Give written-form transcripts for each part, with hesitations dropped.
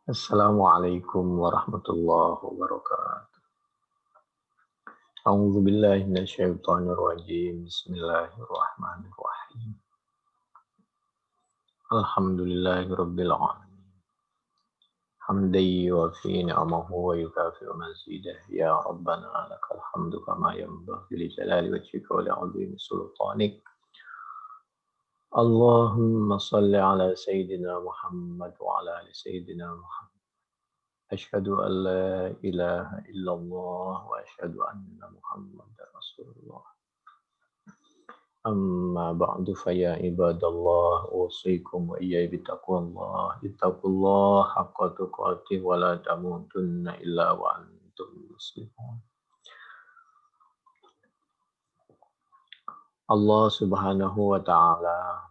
Assalamualaikum warahmatullahi wabarakatuh. A'udzu billahi minasyaitonir rajim. Bismillahirrahmanirrahim. Alhamdulillahirabbil alamin. Hamdan yuwafi ni'amahu wa yukafi'u mazidah. Ya Rabbana lakal hamdu kama yanbaghi li jalali wajhika wa li 'azimi sultanik. Allahumma shalli ala sayyidina Muhammad wa ala ali sayyidina Muhammad. أشهد أن لا إله إلا الله وأشهد أن محمدا رسول الله أما بعد فيا عباد الله أوصيكم وإياي بتقوى الله اتقوا الله حق تقاته ولا تموتن إلا وأنتم مسلمون. Allah Subhanahu wa Ta'ala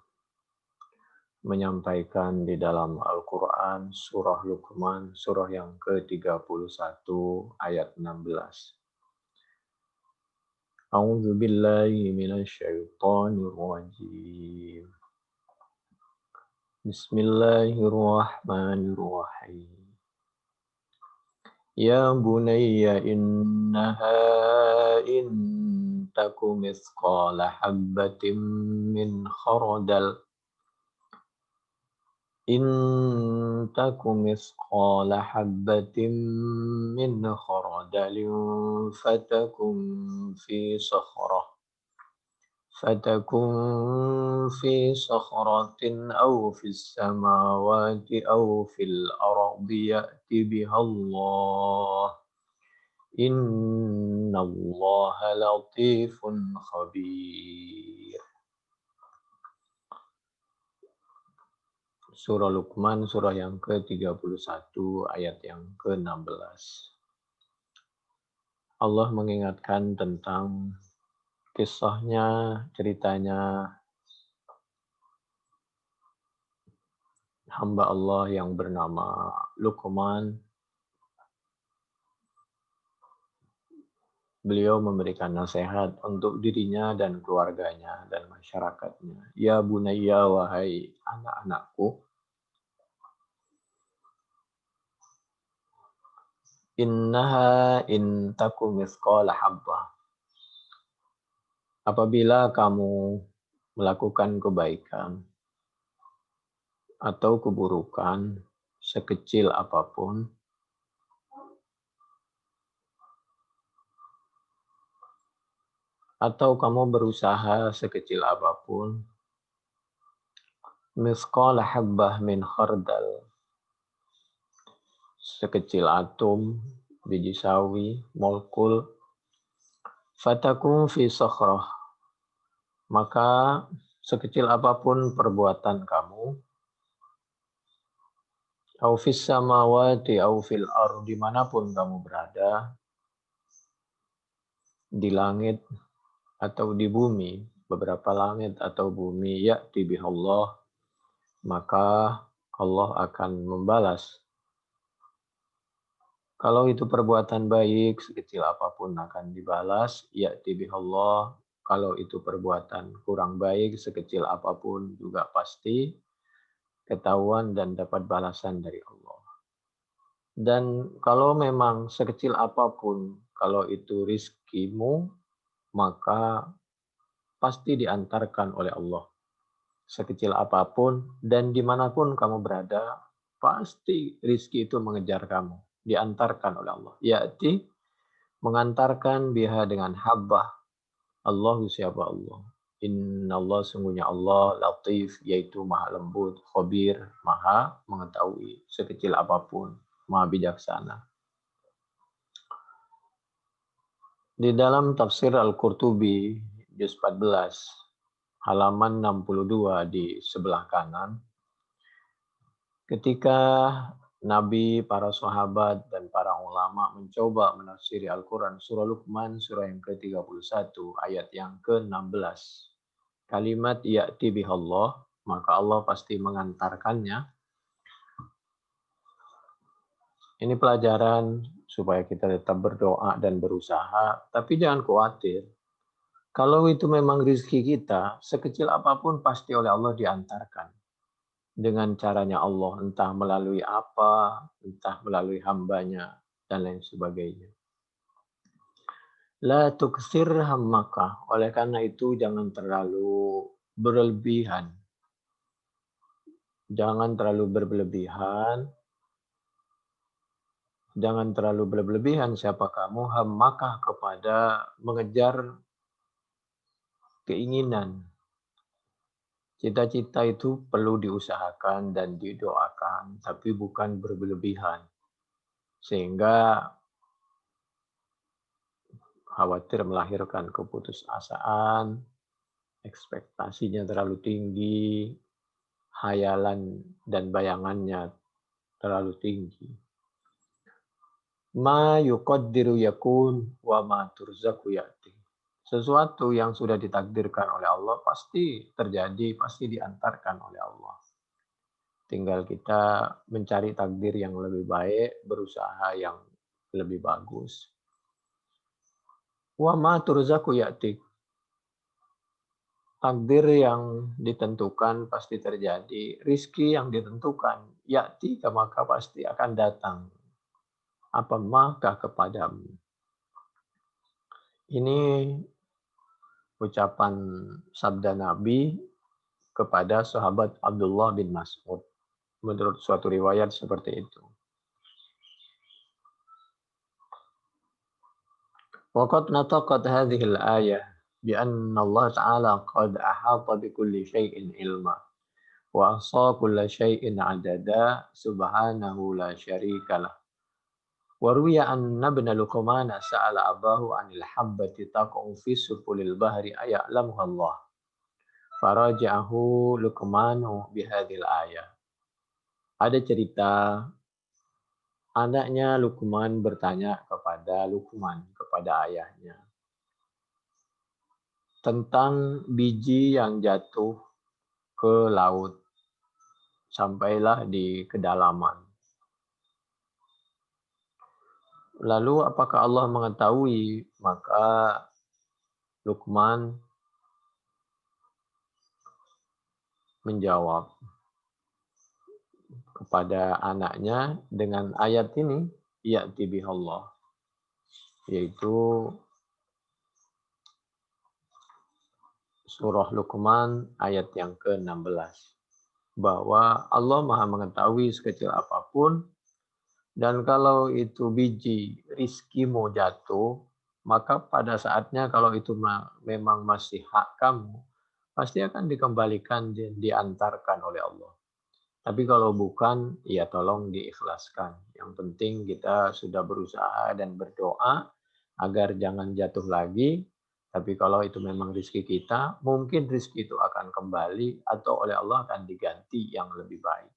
menyampaikan di dalam Al-Quran surah Luqman, surah yang ke-31 ayat 16. A'udzu billahi minasyaitonir rajim. Bismillahirrahmanirrahim. Ya bunayya innaha in taku mithqala habbatin min khardal إن تك مثقال حبة من خردل فتكن في صخرة أو في السماوات أو في الأرض يأت بها الله إن الله لطيف خبير. Surah Luqman, surah yang ke-31, ayat yang ke-16. Allah mengingatkan tentang kisahnya, ceritanya hamba Allah yang bernama Luqman. Beliau memberikan nasihat untuk dirinya dan keluarganya dan masyarakatnya. Ya bunayya, wahai anak-anakku, innaha in taku mithqala habbah. Apabila kamu melakukan kebaikan atau keburukan sekecil apapun, atau kamu berusaha sekecil apapun, mithqala habbah min khardal, sekecil atom, biji sawi, molekul, fatakum fi sakhrah, maka sekecil apapun perbuatan kamu, au fis samawati au fil ardh, dimanapun kamu berada, di langit atau di bumi, beberapa langit atau bumi, ya'ti bihallah, maka Allah akan membalas. Kalau itu perbuatan baik, sekecil apapun akan dibalas, ya'ti bihallah. Kalau itu perbuatan kurang baik, sekecil apapun juga pasti ketahuan dan dapat balasan dari Allah. Dan kalau memang sekecil apapun, kalau itu rizkimu, maka pasti diantarkan oleh Allah. Sekecil apapun dan dimanapun kamu berada, pasti rizki itu mengejar kamu, diantarkan oleh Allah. Yaitu mengantarkan biha dengan habbah. Allahu siapa Allah? Inna Allah, sungguhnya Allah, latif, yaitu maha lembut, khabir, maha mengetahui sekecil apapun, maha bijaksana. Di dalam tafsir Al-Qurtubi, juz 14, halaman 62 di sebelah kanan, ketika Nabi, para sahabat, dan para ulama mencoba menafsiri Al-Quran, surah Luqman, surah yang ke-31, ayat yang ke-16. Kalimat ya'ti bihallah, maka Allah pasti mengantarkannya. Ini pelajaran supaya kita tetap berdoa dan berusaha, tapi jangan khawatir. Kalau itu memang rezeki kita, sekecil apapun pasti oleh Allah diantarkan. dengan caranya Allah, entah melalui apa, entah melalui hambanya, dan lain sebagainya. La tuksir hammaka. Oleh karena itu jangan terlalu berlebihan. Jangan terlalu berlebihan. Jangan terlalu berlebihan siapa kamu hammaka kepada mengejar keinginan. Cita-cita itu perlu diusahakan dan didoakan, tapi bukan berlebihan. Sehingga khawatir melahirkan keputusasaan, ekspektasinya terlalu tinggi, hayalan dan bayangannya terlalu tinggi. Ma yuqaddiru yakun wa ma turzaku ya'ti. Sesuatu yang sudah ditakdirkan oleh Allah pasti terjadi, pasti diantarkan oleh Allah. Tinggal kita mencari takdir yang lebih baik, berusaha yang lebih bagus. Wa ma turzaku ya'ti. Takdir yang ditentukan pasti terjadi, rizki yang ditentukan ya'ti maka pasti akan datang. Apa maka kepadamu. Ini ucapan sabda Nabi kepada sahabat Abdullah bin Mas'ud. Menurut suatu riwayat seperti itu. Waqad nataqat hadhihi al-ayah bi anna Allah Ta'ala qad ahata bi kulli syai'in ilma wa ahsa kulla syai'in adada subhanahu la syarika lah. وروي أن ابن لقمان سأل أباه عن الحبة تقع في سبل البحر أيعلمها الله فراجعه لقمان بهذه الآية. Ada cerita anaknya Luqman bertanya kepada Luqman, kepada ayahnya, tentang biji yang jatuh ke laut sampailah di kedalaman. Lalu apakah Allah mengetahui? Maka Luqman menjawab kepada anaknya dengan ayat ini, ya'ti bihallah, yaitu surah Luqman ayat yang ke-16, bahwa Allah Maha mengetahui sekecil apapun, dan kalau itu biji rizkimu jatuh, maka pada saatnya kalau itu memang masih hak kamu, pasti akan dikembalikan dan diantarkan oleh Allah. Tapi kalau bukan, ya tolong diikhlaskan. Yang penting kita sudah berusaha dan berdoa agar jangan jatuh lagi. Tapi kalau itu memang rezeki kita, mungkin rezeki itu akan kembali atau oleh Allah akan diganti yang lebih baik.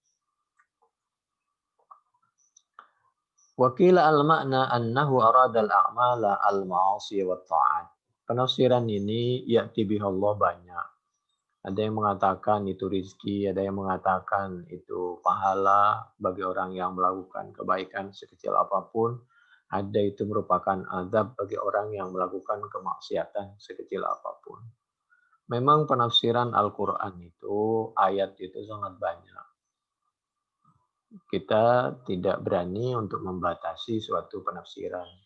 Wakila al-makna annahu arada al-a'mala al-ma'asi wa ta'at. Penafsiran ini ya'ti bihallah banyak. Ada yang mengatakan itu rizki, ada yang mengatakan itu pahala bagi orang yang melakukan kebaikan sekecil apapun. Ada itu merupakan azab bagi orang yang melakukan kemaksiatan sekecil apapun. Memang penafsiran Al-Quran itu, ayat itu sangat banyak. Kita tidak berani untuk membatasi suatu penafsiran.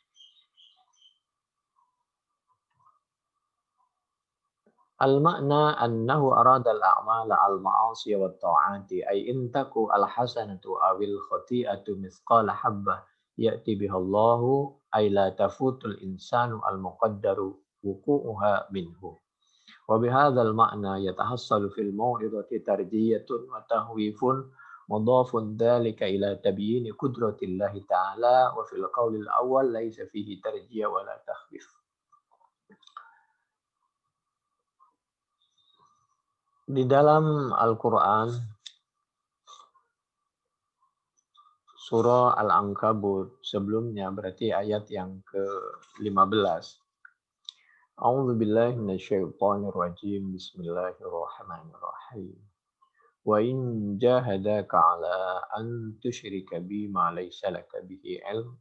Al-makna annahu arada al-a'mala al-ma'asi wa ta'ati ay intaku al-hasanatu awil khati'atu mithqala habbah ya'ti bihallahu ay la tafutul insanu al-muqaddaru wuku'uha minhu. Wa bihadzal ma'na yatahassalu fil mau'izati tarjiyatun wa tahwifun mudhafun dzalika ila tabyini qudratillahi ta'ala wa fil qawlil awwal laisa fihi tarjiyah wa la takhwif. Di dalam Al-Quran, surah Al-Ankabut sebelumnya, berarti ayat yang ke-15. A'udzu billahi minasyaitonir rajim. Bismillahirrahmanirrahim. Wa in jahadaka 'ala an tusyrika bi ma laysa laka bihi 'ilm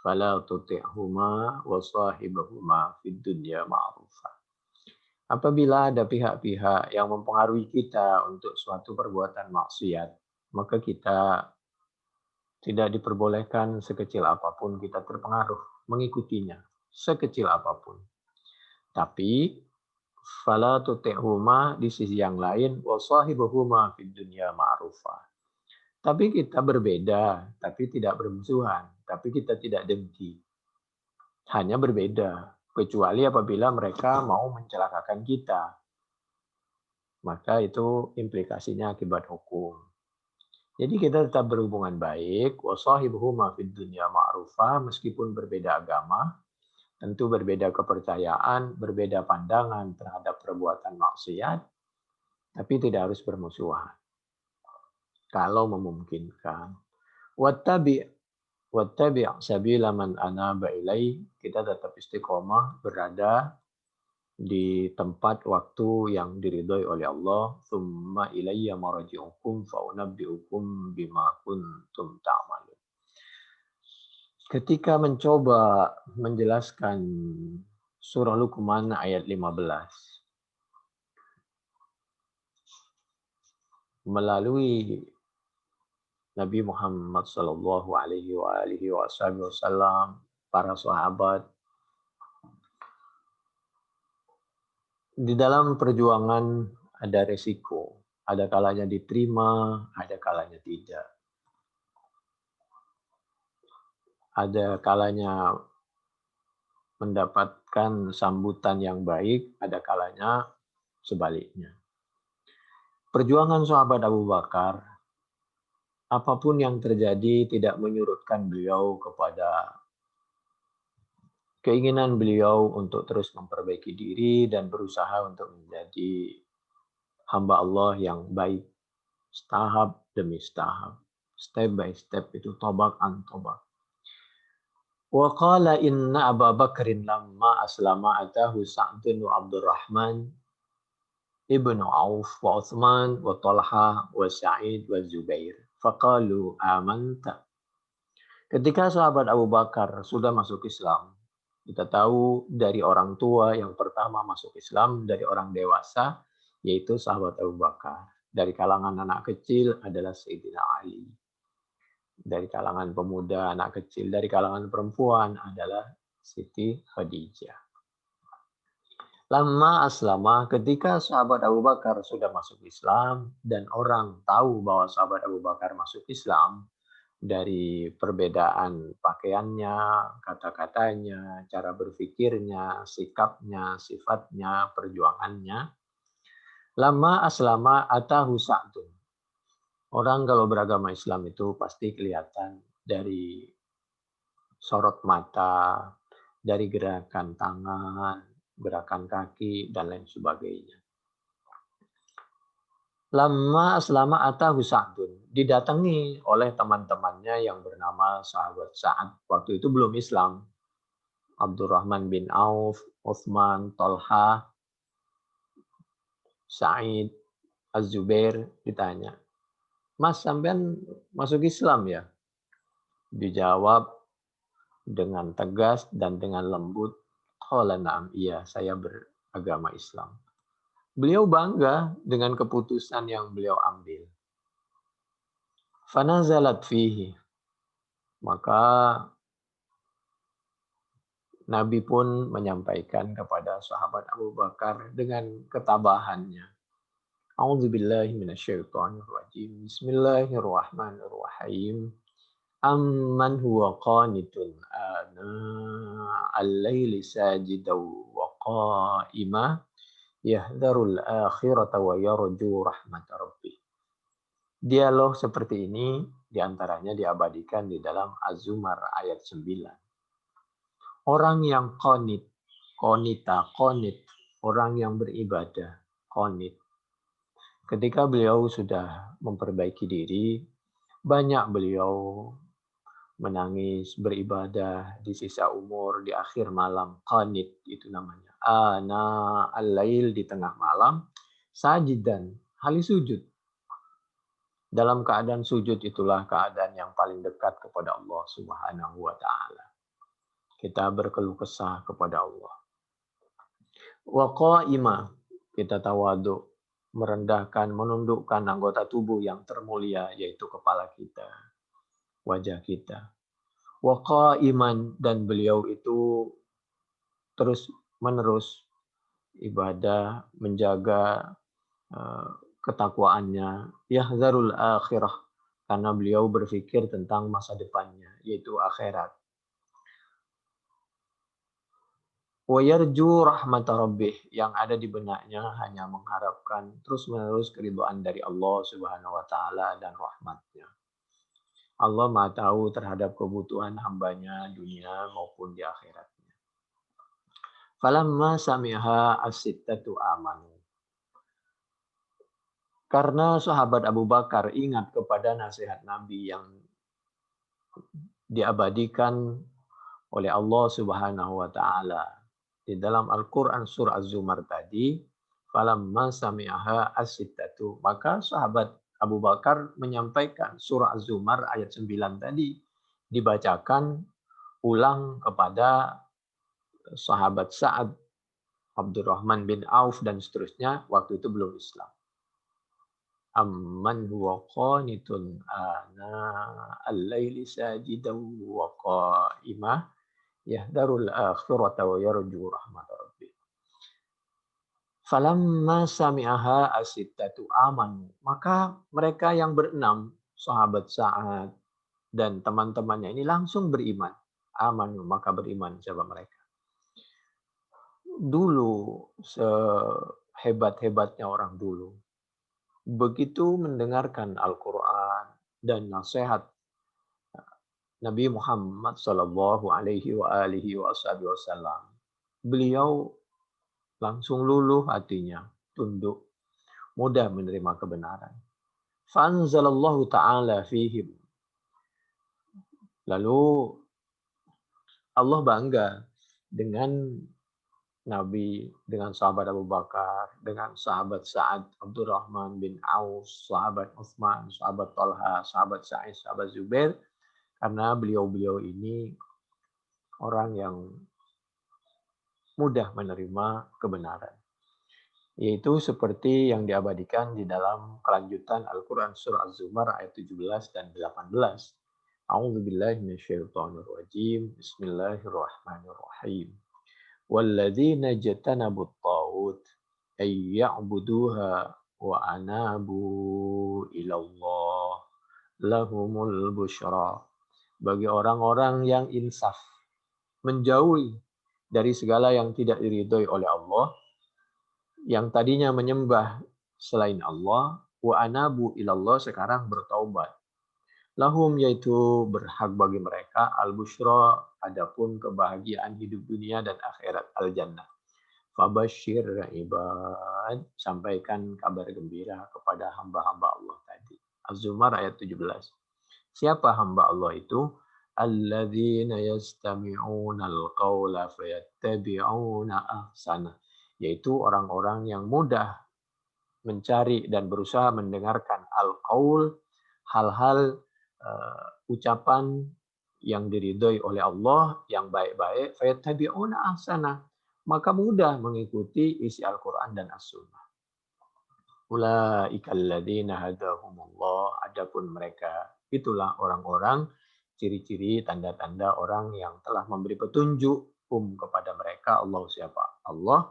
fala tuti'huma wa sahibahuma fid dunya ma'rufa. Apabila ada pihak-pihak yang mempengaruhi kita untuk suatu perbuatan maksiat, maka kita tidak diperbolehkan sekecil apapun kita terpengaruh mengikutinya, sekecil apapun. Tapi fala tuti'huma di sisi yang lain wa sahibuhuma fid dunya ma'rufa. Tapi kita berbeda, tapi tidak bermusuhan, tapi kita tidak dengki. Hanya berbeda, kecuali apabila mereka mau mencelakakan kita. Maka itu implikasinya akibat hukum. Jadi kita tetap berhubungan baik, wa sahibuhuma fid dunya ma'rufa, meskipun berbeda agama, tentu berbeda kepercayaan, berbeda pandangan terhadap perbuatan maksiat, tapi tidak harus bermusuhan. Kalau memungkinkan. Wattabi' sabila man anaba ilai, kita tetap istiqomah berada di tempat waktu yang diridhoi oleh Allah. Tsumma ilayya marji'ukum fa unabbi'ukum bima kuntum ta'malun. Ketika mencoba menjelaskan surah Luqman ayat 15 melalui Nabi Muhammad sallallahu alaihi wasallam, para sahabat, di dalam perjuangan ada resiko, ada kalanya diterima, ada kalanya tidak. Ada kalanya mendapatkan sambutan yang baik, ada kalanya sebaliknya. Perjuangan sahabat Abu Bakar, apapun yang terjadi tidak menyurutkan beliau kepada keinginan beliau untuk terus memperbaiki diri dan berusaha untuk menjadi hamba Allah yang baik, tahap demi tahap, step by step, itu tobak an tobak. Wa qala inna Abu Bakrin lamma aslama atahu Sa'dun wa Abdurrahman ibnu Auf wa Utsman wa Talha wa Sa'id wa Zubair. Faqalu amanta. Ketika sahabat Abu Bakar sudah masuk Islam, kita tahu dari orang tua yang pertama masuk Islam, dari orang dewasa, yaitu sahabat Abu Bakar. Dari kalangan anak kecil adalah Sayyidina Ali. Dari kalangan pemuda, anak kecil, dari kalangan perempuan adalah Siti Khadijah. Lama aslama, ketika sahabat Abu Bakar sudah masuk Islam dan orang tahu bahwa sahabat Abu Bakar masuk Islam dari perbedaan pakaiannya, kata-katanya, cara berpikirnya, sikapnya, sifatnya, perjuangannya. Lama aslama atahu Sa'dun. Orang kalau beragama Islam itu pasti kelihatan dari sorot mata, dari gerakan tangan, gerakan kaki, dan lain sebagainya. Lama selama atahu Sa'dun, didatangi oleh teman-temannya yang bernama sahabat Sa'ad. Waktu itu belum Islam. Abdurrahman bin Auf, Utsman, Talha, Sa'id, Az-Zubair ditanya, "Mas, sampean masuk Islam ya?" Dijawab dengan tegas dan dengan lembut, "Qala na'am, iya, saya beragama Islam." Beliau bangga dengan keputusan yang beliau ambil. Fanazalat fihi. Maka Nabi pun menyampaikan kepada sahabat Abu Bakar dengan ketabahannya. A'udzubillahi minasyaitonirrajim. Bismillahirrahmanirrahim. Amman huwa qanitun ana al-laili sajidaw wa qa'ima yahdharul akhirata wa yarju rahmata rabbih. Dialog seperti ini diantaranya diabadikan di dalam Az-Zumar ayat 9. Orang yang qanit, qanita, qanit, orang yang beribadah, qanit. Ketika beliau sudah memperbaiki diri, banyak beliau menangis, beribadah di sisa umur, di akhir malam. Qanit itu namanya. Ana al-lail, di tengah malam. Sajidan, halis sujud. Dalam keadaan sujud itulah keadaan yang paling dekat kepada Allah Subhanahu wa ta'ala. Kita berkeluh kesah kepada Allah. Wa qa'ima, kita tawadhu, merendahkan, menundukkan anggota tubuh yang termulia, yaitu kepala kita, wajah kita. Wa qa'iman, dan beliau itu terus menerus ibadah, menjaga eh, ketakwaannya, yahzarul akhirah, karena beliau berpikir tentang masa depannya, yaitu akhirat. Wa yarju rahmat rabbih, yang ada di benaknya hanya mengharapkan terus-menerus keridhaan dari Allah Subhanahu wa taala dan rahmatnya. Allah Maha tahu terhadap kebutuhan hambanya dunia maupun di akhiratnya. Falamma sami'ha as-sittatu amanu. Karena sahabat Abu Bakar ingat kepada nasihat Nabi yang diabadikan oleh Allah Subhanahu wa taala di dalam Al-Qur'an surah Az-Zumar tadi, falamma sami'aha as-sittatu, maka sahabat Abu Bakar menyampaikan surah Az-Zumar ayat 9 tadi dibacakan ulang kepada sahabat Sa'ad, Abdurrahman bin Auf dan seterusnya, waktu itu belum Islam. Amman huwa qanitun ana al-laili sajidan wa qa'imah yahdarul akhirata wa yarju rahmat rabbih. Falamma sami'aha as-sittatu amanu. Maka mereka yang berenam, sahabat Sa'ad dan teman-temannya ini langsung beriman. Amanu, maka beriman siapa mereka. Dulu, sehebat-hebatnya orang dulu, begitu mendengarkan Al-Quran dan nasihat Nabi Muhammad Sallallahu Alaihi Wasallam, beliau langsung luluh hatinya, tunduk, mudah menerima kebenaran. Fanzalallahu ta'ala fihim. Lalu Allah bangga dengan Nabi, dengan sahabat Abu Bakar, dengan sahabat Sa'ad, Abdurrahman bin Auf, sahabat Utsman, sahabat Talha, sahabat Sa'id, sahabat Zubair, karena beliau-beliau ini orang yang mudah menerima kebenaran. Yaitu seperti yang diabadikan di dalam kelanjutan Al-Quran surah Az-Zumar ayat 17 dan 18. A'udzubillahi minasyaitonirrajim. Bismillahirrahmanirrahim. Walladzina jatanabut taghut ay ya'buduha wa anabu ilallah lahumul busyra. Bagi orang-orang yang insaf, menjauhi dari segala yang tidak diridhoi oleh Allah, yang tadinya menyembah selain Allah, wa anabu ilallah, sekarang bertaubat. Lahum, yaitu berhak bagi mereka, al-busyra, adapun kebahagiaan hidup dunia dan akhirat, al-jannah. Fabashir ibad, sampaikan kabar gembira kepada hamba-hamba Allah tadi. Az-Zumar ayat 17. Siapa hamba Allah itu? Alladzina yastami'una al-qawla fayattabi'una ahsana. Yaitu orang-orang yang mudah mencari dan berusaha mendengarkan al-qaul, hal-hal ucapan yang diridhoi oleh Allah, yang baik-baik, fayattabi'una ahsana, maka mudah mengikuti isi Al-Quran dan As-Sunnah. Ulaika alladzina hadahumullah, adapun mereka itulah orang-orang, ciri-ciri, tanda-tanda orang yang telah memberi petunjuk kepada mereka. Allah siapa? Allah.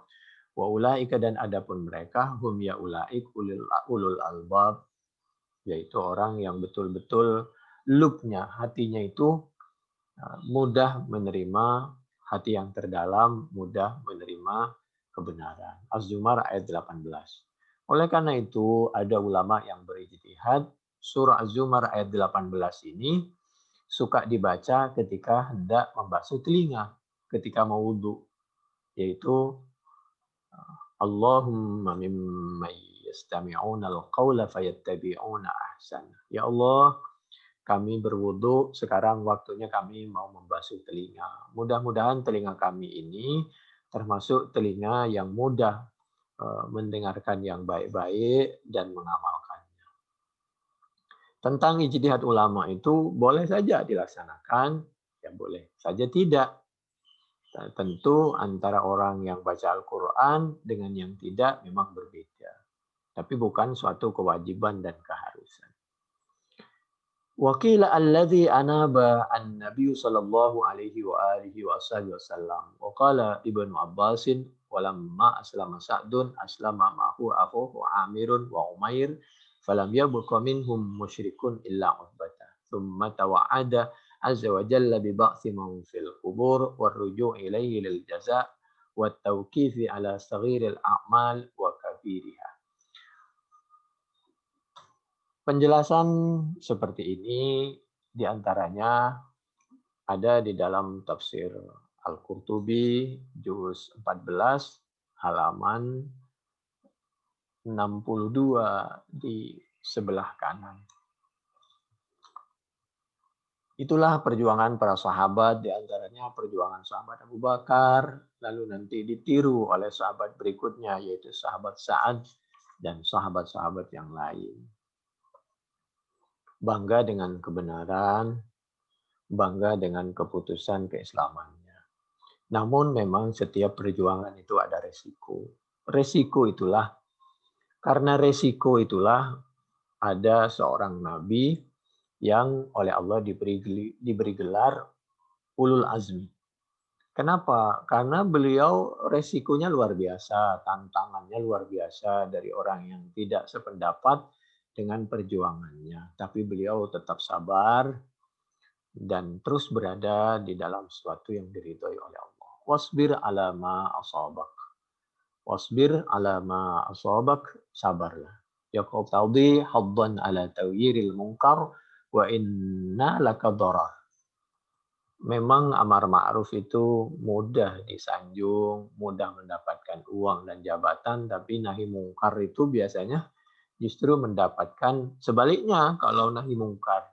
Wa ulaika, dan adapun mereka, hum ya ulaik ulul albab, yaitu orang yang betul-betul lubnya, hatinya itu mudah menerima, hati yang terdalam mudah menerima kebenaran. Az-Zumar ayat 18. Oleh karena itu ada ulama yang berijtihad, surah Az-Zumar ayat 18 ini suka dibaca ketika hendak membasuh telinga, ketika mau wudu, yaitu Allahumma mimman yastami'una al-qawla fayattabi'una ahsana. Ya Allah, kami berwudu, sekarang waktunya kami mau membasuh telinga. Mudah-mudahan telinga kami ini termasuk telinga yang mudah mendengarkan yang baik-baik dan mengamalkannya. Tentang ijtihad ulama itu boleh saja dilaksanakan, ya boleh saja tidak. Tentu antara orang yang baca Al-Quran dengan yang tidak memang berbeda. Tapi bukan suatu kewajiban dan keharusan. Wakila alladhi anaba an-nabiy sallallahu alaihi wa alihi wasallam. Wa qala Ibnu Abbasin walamma aslama Sa'dun aslama ma'hu akhuhu Amirun wa Umair falam yabqa minhum musyrikun illa Utbata. Thumma tawa'ada azza wa jalla bi ba'thi man fil qubur wa ruju' ilayhi lil jaza' wa tawqifi ala saghiril a'mal wa kabiriha. Penjelasan seperti ini diantaranya ada di dalam tafsir Al-Qurtubi juz 14 halaman 62 di sebelah kanan. Itulah perjuangan para sahabat, diantaranya perjuangan sahabat Abu Bakar, lalu nanti ditiru oleh sahabat berikutnya yaitu sahabat Sa'ad dan sahabat-sahabat yang lain. Bangga dengan kebenaran, bangga dengan keputusan keislamannya. Namun memang setiap perjuangan itu ada resiko. Karena resiko itulah ada seorang nabi yang oleh Allah diberi gelar ulul azmi. Kenapa? Karena beliau resikonya luar biasa, tantangannya luar biasa dari orang yang tidak sependapat dengan perjuangannya. Tapi beliau tetap sabar dan terus berada di dalam sesuatu yang diridhoi oleh Allah. Wasbir ala ma asabak. Wasbir ala ma asabak, sabarlah. Yaqtadi haddan ala tawyiril munkar wa inna laka darar. Memang amar ma'ruf itu mudah disanjung, mudah mendapatkan uang dan jabatan, tapi nahi mungkar itu biasanya justru mendapatkan sebaliknya kalau nahi mungkar.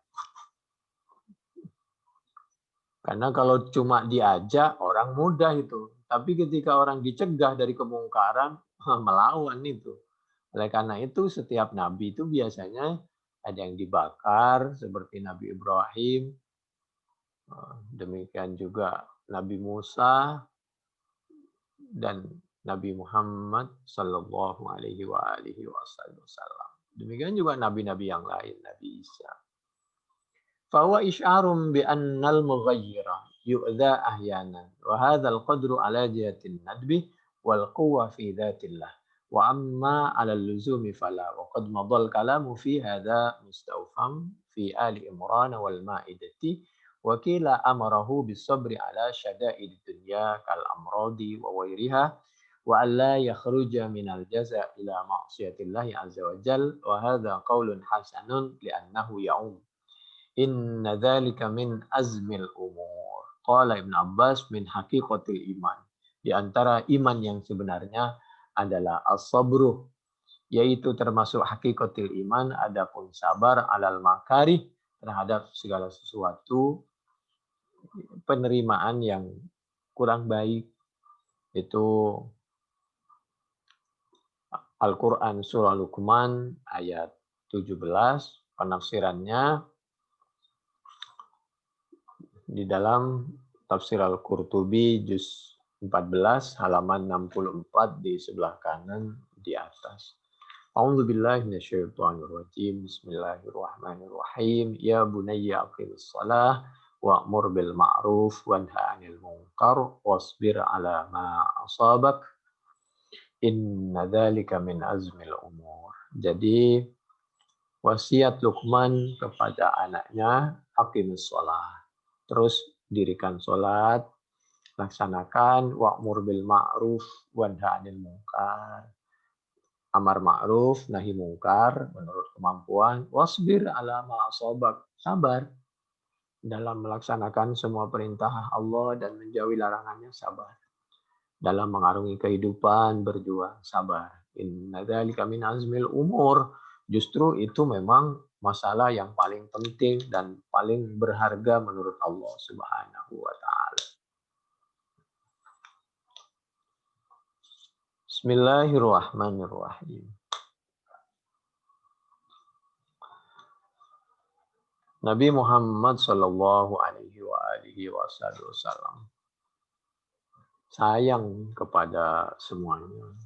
Karena kalau cuma diajak orang mudah itu. Tapi ketika orang dicegah dari kemungkaran, melawan itu. Oleh karena itu setiap nabi itu biasanya ada yang dibakar seperti Nabi Ibrahim. Demikian juga Nabi Musa dan Nabi Muhammad sallallahu alaihi wasallam. Demikian juga nabi-nabi yang lain, Nabi Isa. Fahuwa isy'arun bi annal mughayyira yu'dha ahyanan wa hadzal qadru ala jihatin nadbi wal quwwa fi dzatillah wa amma 'ala al-luzumi fala wa qad madal kalamu fi hadza mustawfam fi ali imran wal ma'idati wa qila amarahu bis sabri ala syada'id dunya kal amradi wa ghairiha wa alla yakhruja minal jaza' ila ma'siyatillahi azza wa jalla wa hadza qaulun hasanun li annahu ya'um. Inna dzalika min azmil umur. Qala Ibnu Abbas min haqiqatil iman. Di antara iman yang sebenarnya adalah as-sabru, yaitu termasuk haqiqatil iman, adapun sabar alal makarih, terhadap segala sesuatu penerimaan yang kurang baik. Itu Al-Quran surah Luqman ayat 17, penafsirannya di dalam tafsir Al-Qurtubi juz 14 halaman 64 di sebelah kanan di atas. A'udzu billahi minasyaitonir rajim. Bismillahirrahmanirrahim. Ya bunayya aqimis shalah wa'mur bil ma'ruf wanha 'anil munkar wasbir 'ala ma asabak. Inna dzalika min azmil umur. Jadi wasiat Luqman kepada anaknya, aqimis shalah. Terus dirikan sholat, laksanakan wa'mur bil ma'ruf wanha 'anil munkar. Amar ma'ruf, nahi mungkar menurut kemampuan. Wasbir ala ma asabak. Sabar dalam melaksanakan semua perintah Allah dan menjauhi larangannya, sabar. Dalam mengarungi kehidupan, berjuang, sabar. Inna dzalika min azmil umur. Justru itu memang masalah yang paling penting dan paling berharga menurut Allah Subhanahu wa taala. Bismillahirrahmanirrahim. Nabi Muhammad sallallahu alaihi wa alihi wasallam sayang kepada semuanya.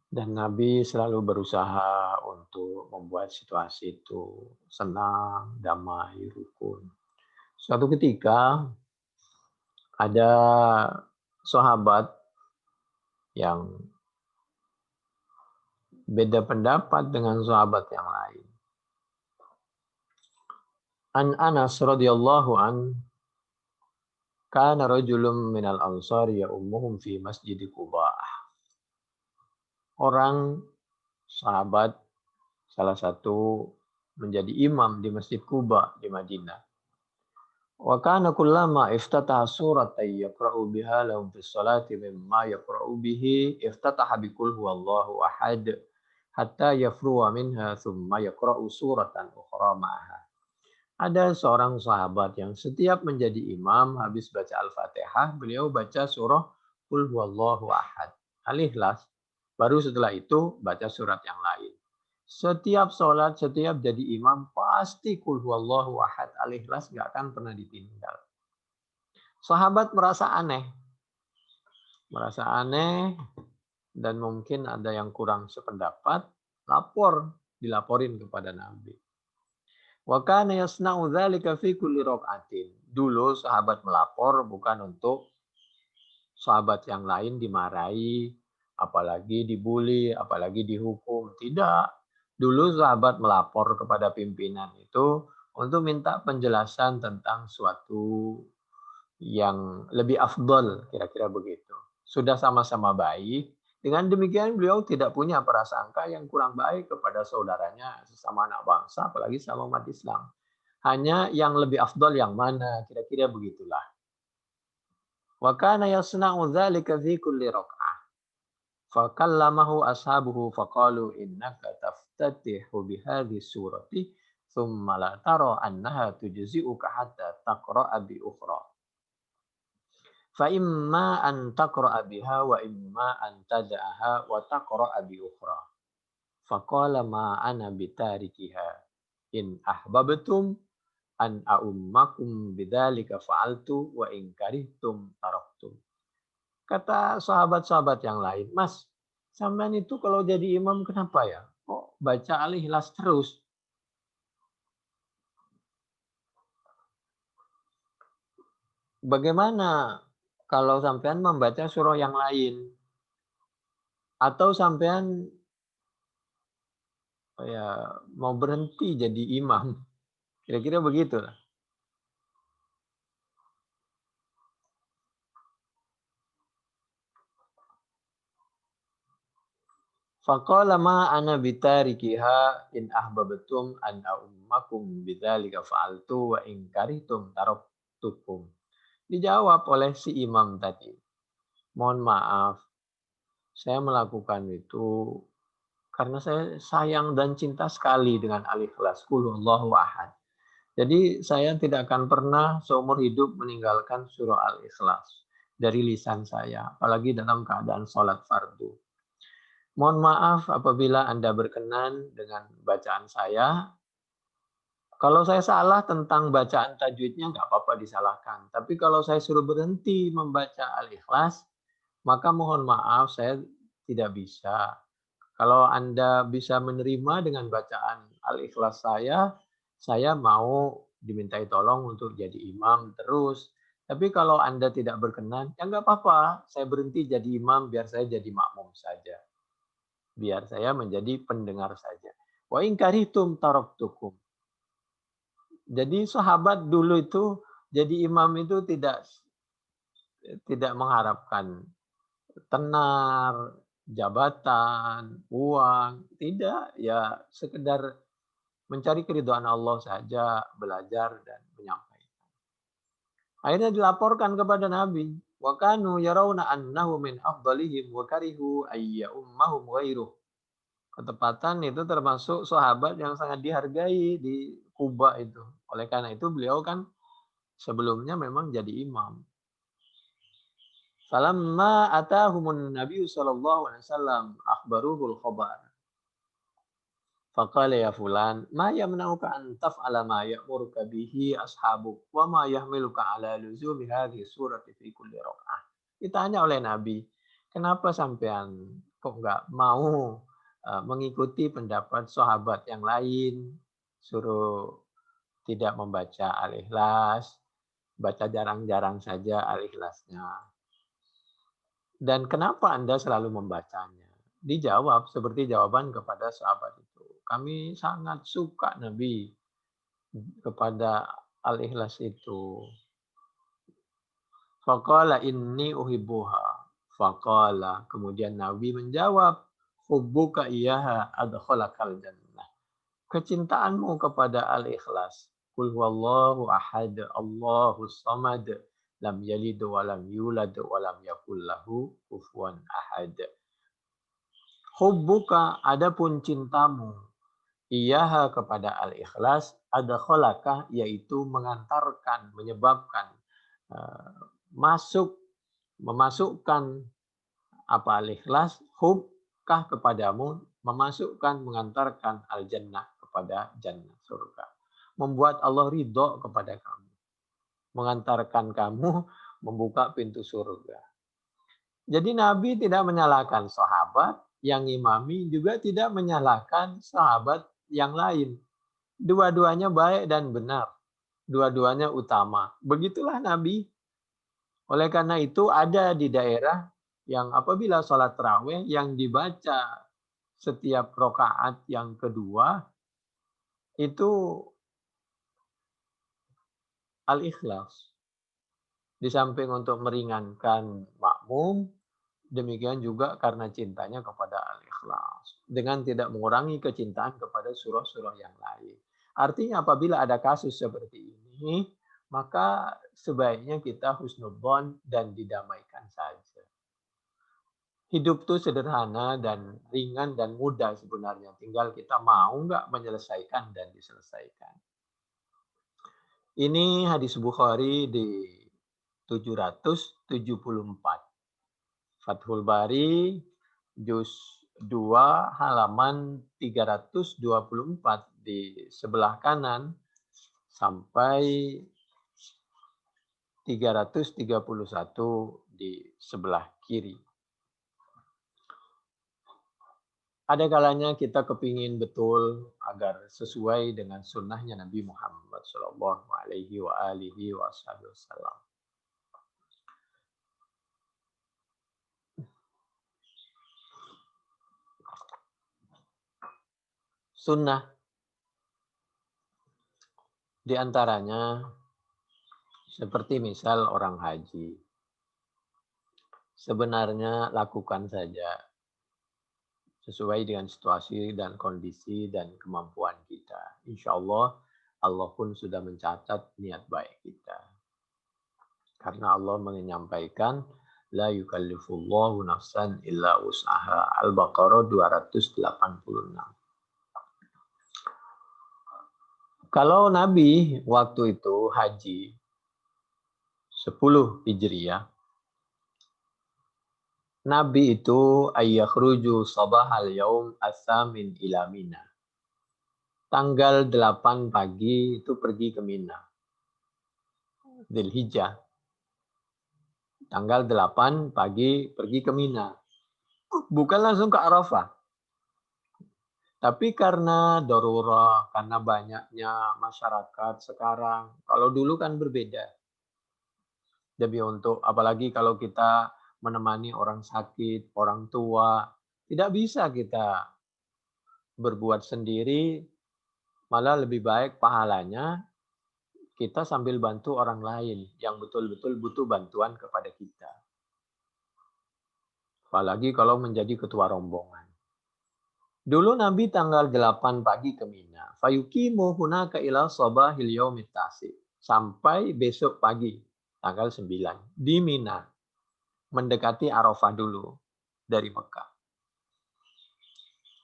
Dan Nabi selalu berusaha untuk membuat situasi itu senang, damai, rukun. Suatu ketika ada sahabat yang beda pendapat dengan sahabat yang lain. An Anas radhiyallahu an kana rajulun minal ansari ya ummuhum fi masjid Quba. Orang sahabat salah satu menjadi imam di Masjid Quba di Madinah. Wa kana kullama iftataha suratan yaqra'u biha lahum fi sholati mimma yaqra'u bihi iftataha bi qul huwallahu ahad hatta yafruwa minha thumma yaqra'u suratan ukhra ma'aha. Ada seorang sahabat yang setiap menjadi imam habis baca Al-Fatihah, beliau baca surah Qul huwallahu ahad, Al-Ikhlas. Baru setelah itu baca surat yang lain. Setiap sholat, setiap jadi imam, pasti Qul huwallahu ahad, Al-Ikhlas nggak akan pernah ditinggal. Sahabat merasa aneh dan mungkin ada yang kurang sependapat, dilaporin kepada Nabi. Wa kana yasna'u dzalika fi kulli raka'atin. Dulu sahabat melapor bukan untuk sahabat yang lain dimarahi, apalagi dibully, apalagi dihukum. Tidak. Dulu sahabat melapor kepada pimpinan itu untuk minta penjelasan tentang suatu yang lebih afdol, kira-kira begitu. Sudah sama-sama baik, dengan demikian beliau tidak punya prasangka yang kurang baik kepada saudaranya sesama anak bangsa, apalagi sama umat Islam. Hanya yang lebih afdol yang mana, kira-kira begitulah. Wa kana yasna'u dzalika fi kulli rak'ah. Fakallamahu ashabuhu faqalu innaka taftatihu bihadhihi surati thumma la tara annaha tujzi'uka hatta taqra'a bi ukhra. Fa imma an taqra'a biha wa imma an tada'aha wa taqra'a bi ukhra. Faqala ma ana bitarikiha in ahbabtum an a'ummakum bidzalika fa'altu wa in karihtum taraktum. Kata sahabat-sahabat yang lain, "Mas, sampean itu kalau jadi imam kenapa ya? Kok baca Al-Ikhlas terus? Bagaimana kalau sampean membaca surah yang lain? Atau sampean ya mau berhenti jadi imam?" Kira-kira begitu lah. Faqala ma ana bitarikiha in ahbabtum an a'ummakum bidzalika fa'altu wa in karihtum taraktukum. Dijawab oleh si imam tadi. Mohon maaf, saya melakukan itu karena saya sayang dan cinta sekali dengan Al-Ikhlas. Qul huwallahu ahad. Jadi saya tidak akan pernah seumur hidup meninggalkan surah Al-Ikhlas dari lisan saya, apalagi dalam keadaan sholat fardu. Mohon maaf apabila Anda berkenan dengan bacaan saya. Kalau saya salah tentang bacaan tajwidnya nggak apa-apa disalahkan. Tapi kalau saya suruh berhenti membaca Al-Ikhlas, maka mohon maaf saya tidak bisa. Kalau Anda bisa menerima dengan bacaan Al-Ikhlas saya mau dimintai tolong untuk jadi imam terus. Tapi kalau Anda tidak berkenan, ya nggak apa-apa. Saya berhenti jadi imam biar saya jadi makmum saja. Biar saya menjadi pendengar saja. Wa in karihtum taraktukum. Jadi sahabat dulu itu jadi imam itu tidak mengharapkan tenar, jabatan, uang, tidak, ya sekedar mencari keridhaan Allah saja, belajar dan menyampaikan. Akhirnya dilaporkan kepada Nabi, wa kanu yarawna annahu min afdalihim wa karihu ayya ummahum ghairuh. Ketepatan itu termasuk sahabat yang sangat dihargai di Kuba itu. Oleh karena itu beliau kan sebelumnya memang jadi imam. Falamma atahumun Nabi sallallahu alaihi wasallam akhbaruhul khabar. Faqala ya fulan, ma yamna'uka an taf'ala ma ya'muruka bihi ashabuk wa ma yahmiluka ala luzumi hadhihi surati fi kulli raka'ah. Ditanya oleh Nabi, kenapa sampean kok enggak mau mengikuti pendapat sahabat yang lain, suruh tidak membaca Al-Ikhlas, baca jarang-jarang saja Al-Ikhlasnya. Dan kenapa Anda selalu membacanya? Dijawab seperti jawaban kepada sahabat itu. Kami sangat suka Nabi kepada Al-Ikhlas itu. Faqala inni uhibbuha. Faqala, kemudian Nabi menjawab, hubbuka iyaha adkhalakal jannah. Kecintaanmu kepada Al-Ikhlas. Qul huwallahu ahad, Allahus samad, lam yalid wa lam yulad wa lam yakul lahu kufuwan ahad. Hubbuka, adapun cintamu, iyaha kepada Al-Ikhlas, adkhalaka, yaitu mengantarkan, menyebabkan, memasukkan apa Al-Ikhlas, hubkah kepadamu, memasukkan, mengantarkan al-jannah kepada jannah surga. Membuat Allah ridho kepada kamu. Mengantarkan kamu membuka pintu surga. Jadi Nabi tidak menyalahkan sahabat, yang imami juga tidak menyalahkan sahabat yang lain. Dua-duanya baik dan benar. Dua-duanya utama. Begitulah Nabi. Oleh karena itu ada di daerah yang apabila sholat tarawih yang dibaca setiap rakaat yang kedua itu Al-Ikhlas. Di samping untuk meringankan makmum, demikian juga karena cintanya kepada Al-Ikhlas. Dengan tidak mengurangi kecintaan kepada surah-surah yang lain. Artinya apabila ada kasus seperti ini, maka sebaiknya kita husnudzon dan didamaikan saja. Hidup itu sederhana dan ringan dan mudah sebenarnya. Tinggal kita mau nggak menyelesaikan dan diselesaikan. Ini hadis Bukhari di 774. Fathul Bari, juz 2, halaman 324 di sebelah kanan sampai 331 di sebelah kiri. Ada kalanya kita kepingin betul agar sesuai dengan sunnahnya Nabi Muhammad Sallallahu Alaihi Wasallam. Sunnah di antaranya seperti misal orang haji. Sebenarnya lakukan saja sesuai dengan situasi dan kondisi dan kemampuan kita. Insya Allah, Allah pun sudah mencatat niat baik kita. Karena Allah menyampaikan, La yukallifullahu nafsan illa wus'aha. Al-Baqarah 286. Kalau Nabi waktu itu haji 10 Hijriah, Nabi itu ayyakhruju sabahal yaum as-samin ila Mina. Tanggal 8 pagi itu pergi ke Mina. Dzulhijjah. Tanggal 8 pagi pergi ke Mina. Bukan langsung ke Arafah. Tapi karena darurat, karena banyaknya masyarakat sekarang. Kalau dulu kan berbeda. Jadi untuk, apalagi kalau kita menemani orang sakit, orang tua, tidak bisa kita berbuat sendiri, malah lebih baik pahalanya kita sambil bantu orang lain yang betul-betul butuh bantuan kepada kita. Apalagi kalau menjadi ketua rombongan. Dulu Nabi tanggal 8 pagi ke Mina. Fayuqimu hunaka ila sabahil yaumit tasi. Sampai besok pagi, tanggal 9. Di Mina. Mendekati Arafah dulu dari Mekah.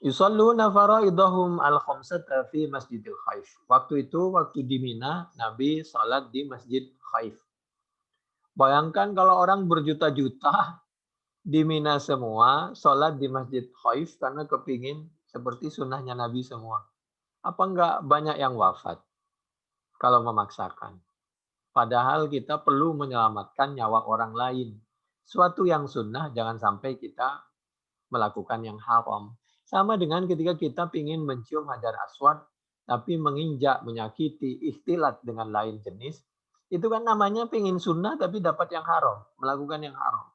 Yusalluna faraidahum al-khamsata fi Masjidil Khaif. Waktu itu, waktu di Mina, Nabi salat di Masjid Khaif. Bayangkan kalau orang berjuta-juta di Mina semua, salat di Masjid Khaif karena kepingin seperti sunnahnya Nabi semua. Apa enggak banyak yang wafat kalau memaksakan? Padahal kita perlu menyelamatkan nyawa orang lain. Suatu yang sunnah jangan sampai kita melakukan yang haram. Sama dengan ketika kita ingin mencium hajar aswad, tapi menginjak, menyakiti, ikhtilat dengan lain jenis, itu kan namanya pengen sunnah tapi dapat yang haram, melakukan yang haram.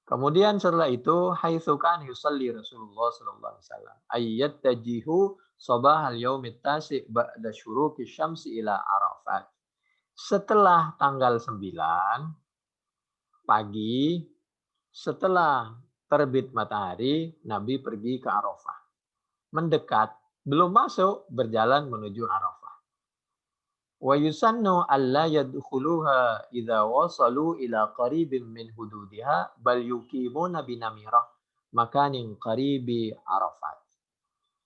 Kemudian setelah itu, haitsu kan yusalli Rasulullah sallallahu alaihi wasallam ayyat tajihu sabahal yaumit tasi' ba'da syuruqi syamsi ila Arafat. Setelah tanggal 9 pagi, setelah terbit matahari, Nabi pergi ke Arafah. Mendekat, belum masuk, berjalan menuju Arafah. Wa yusannu alla yadkhuluha idza wasalu ila qaribin min hududiha bal yuqimuna binamirah makanin qaribi Arafat.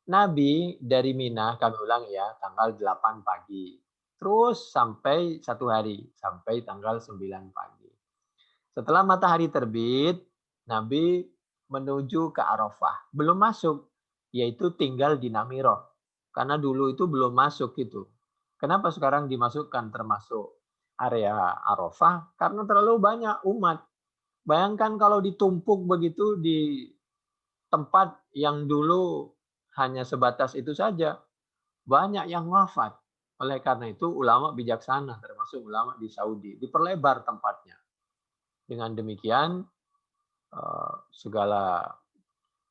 Nabi dari Mina, kami ulang ya, tanggal 8 pagi. Terus sampai 1 hari, sampai tanggal 9 pagi. Setelah matahari terbit, Nabi menuju ke Arafah. Belum masuk, yaitu tinggal di Namirah. Karena dulu itu belum masuk itu. Kenapa sekarang dimasukkan termasuk area Arafah? Karena terlalu banyak umat. Bayangkan kalau ditumpuk begitu di tempat yang dulu hanya sebatas itu saja. Banyak yang wafat. Oleh karena itu ulama bijaksana, termasuk ulama di Saudi, diperlebar tempatnya. Dengan demikian segala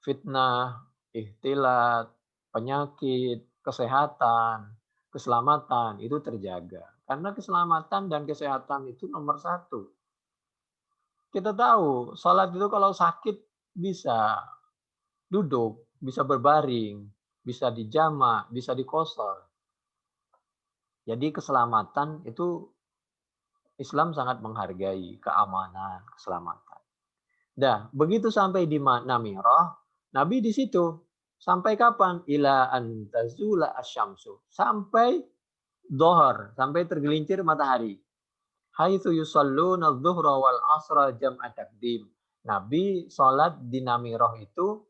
fitnah, ikhtilat, penyakit, kesehatan, keselamatan itu terjaga. Karena keselamatan dan kesehatan itu nomor satu. Kita tahu, sholat itu kalau sakit bisa duduk, bisa berbaring, bisa dijamak, bisa dikosor. Jadi keselamatan itu Islam sangat menghargai keamanan, keselamatan. Dah, begitu sampai di Namirah, Nabi di situ. Sampai kapan? Ila antazula asyamsu. Sampai dohor, sampai tergelincir matahari. Haitsu yusalluna adh-dhuhra wal asra jam'a takdim. Nabi sholat di Namirah itu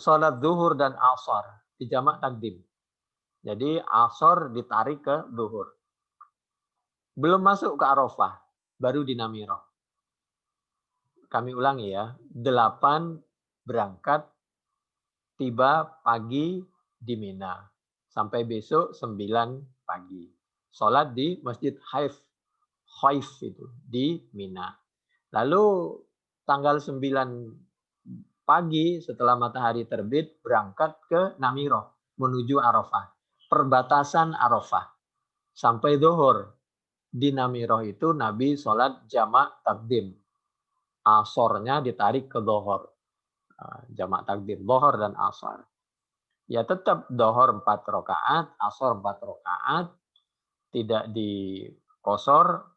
sholat zuhur dan asar di jamak takdim. Jadi asar ditarik ke zuhur. Belum masuk ke Arafah, baru di Namirah. Kami ulangi ya, 8 berangkat, tiba pagi di Mina. Sampai besok 9 pagi. Sholat di Masjid Khaif itu, di Mina. Lalu tanggal 9 pagi setelah matahari terbit, berangkat ke Namirah, menuju Arafah. Perbatasan Arafah. Sampai zuhur. Di Namirah itu Nabi sholat jamak takdim. Asornya ditarik ke dohor. Jamak takdim, dohor dan asar. Ya tetap dohor 4 rakaat, asar 4 rakaat, tidak dikosor,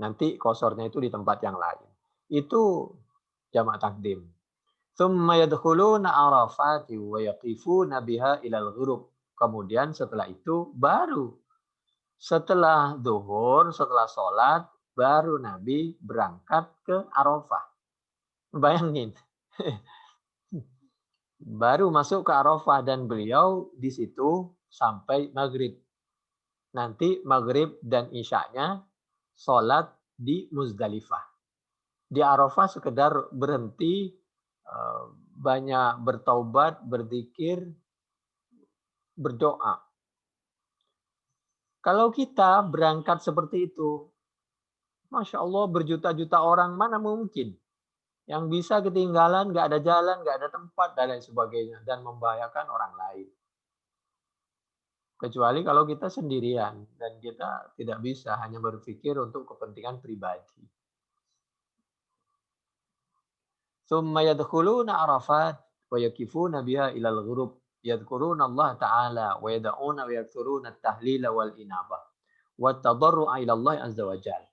nanti kosornya itu di tempat yang lain. Itu jamak takdim. Tsumma yadkhuluna Arafat wa yaqifuna biha ilal ghurub. Kemudian setelah itu baru setelah zuhur, setelah sholat, baru Nabi berangkat ke Arafah. Bayangin. Baru masuk ke Arafah dan beliau di situ sampai maghrib. Nanti maghrib dan isya'nya sholat di Muzdalifah. Di Arafah sekedar berhenti, banyak bertaubat, berzikir, berdoa. Kalau kita berangkat seperti itu, Masya Allah berjuta-juta orang, mana mungkin. Yang bisa ketinggalan, nggak ada jalan, nggak ada tempat, dan lain sebagainya. Dan membahayakan orang lain. Kecuali kalau kita sendirian. Dan kita tidak bisa hanya berpikir untuk kepentingan pribadi. Tsumma yadkhuluna Arafat wa yakifuna biha ilal ghurub. Yadhkuruna Allah Ta'ala wa yada'una wa yakthuruna at-tahlila wal inabah. Wa tadarru'a ila Allah Azza wa Jalla.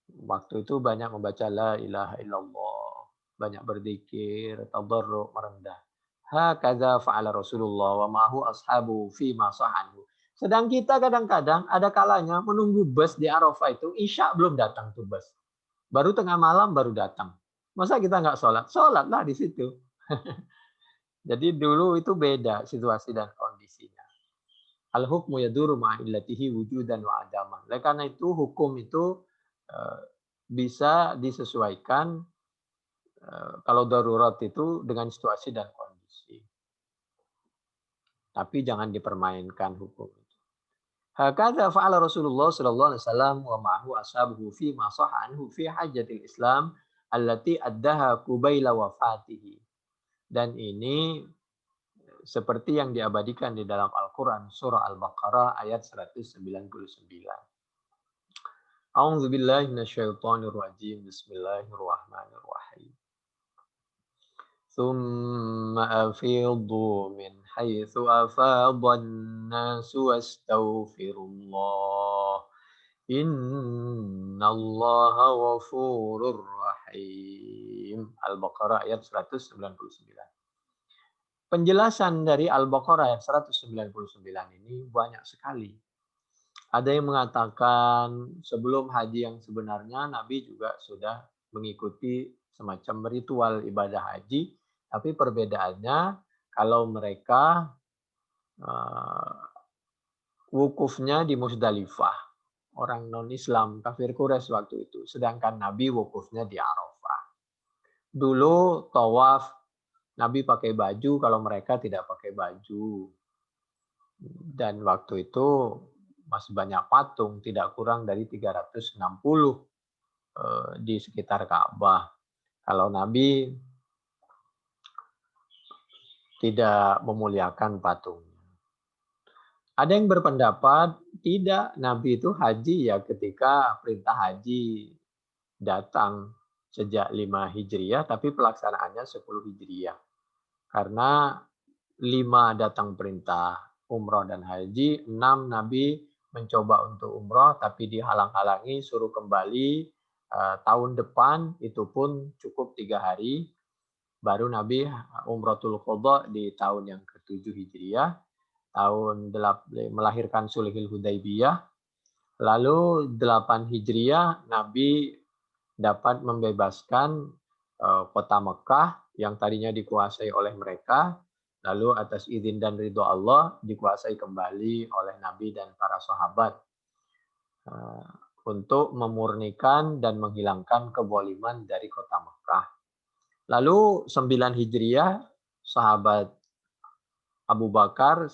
Waktu itu banyak membaca la ilaha illallah, banyak berzikir, tadarru, merendah. Hakadza fa'ala Rasulullah wa ma'hu ashabu fi ma sahanhu. Sedang kita kadang-kadang ada kalanya menunggu bus di Arafah itu, Isya belum datang tuh bus. Baru tengah malam baru datang. Masa kita nggak sholat? Sholatlah di situ. Jadi dulu itu beda situasi dan kondisinya. Al-hukmu yaduru ma'illatihi wujudan wa adaman. Oleh karena itu hukum itu eh, bisa disesuaikan kalau darurat itu dengan situasi dan kondisi. Tapi jangan dipermainkan hukum itu. Hakadha fa'ala Rasulullah sallallahu alaihi wasallam wa ma'ahu ashabuhu fi ma sahha anhu fi hajjatil Islam allati addaha qubaila wafatihi. Dan ini seperti yang diabadikan di dalam Al-Quran surah Al-Baqarah ayat 199. A'udzu billahi minasyaitonir rajim. Bismillahirrahmanirrahim. Tsumma afidhu min haitsu afadhan nasu wastaghfirullah. Innallaha ghafurur rahim. Al-Baqarah ayat 199. Penjelasan dari Al-Baqarah ayat 199 ini banyak sekali. Ada yang mengatakan sebelum haji yang sebenarnya Nabi juga sudah mengikuti semacam ritual ibadah haji, tapi perbedaannya kalau mereka wukufnya di Musdalifah, orang non-Islam, kafir Quraisy waktu itu, sedangkan Nabi wukufnya di Arafah. Dulu tawaf Nabi pakai baju kalau mereka tidak pakai baju. Dan waktu itu masih banyak patung, tidak kurang dari 360 di sekitar Ka'bah. Kalau Nabi tidak memuliakan patungnya. Ada yang berpendapat tidak, Nabi itu haji ya ketika perintah haji datang sejak 5 Hijriah, tapi pelaksanaannya 10 Hijriah. Karena 5 datang perintah umroh dan haji, 6 Nabi mencoba untuk umroh tapi dihalang-halangi suruh kembali tahun depan, itu pun cukup 3 hari. Baru Nabi umrohul qadha di tahun yang ke-7 Hijriah, tahun melahirkan Sulhul Hudaibiyah. Lalu 8 Hijriah Nabi dapat membebaskan kota Mekah yang tadinya dikuasai oleh mereka, lalu atas izin dan ridho Allah dikuasai kembali oleh Nabi dan para sahabat untuk memurnikan dan menghilangkan keboliman dari kota Mekah. Lalu 9 Hijriah sahabat Abu Bakar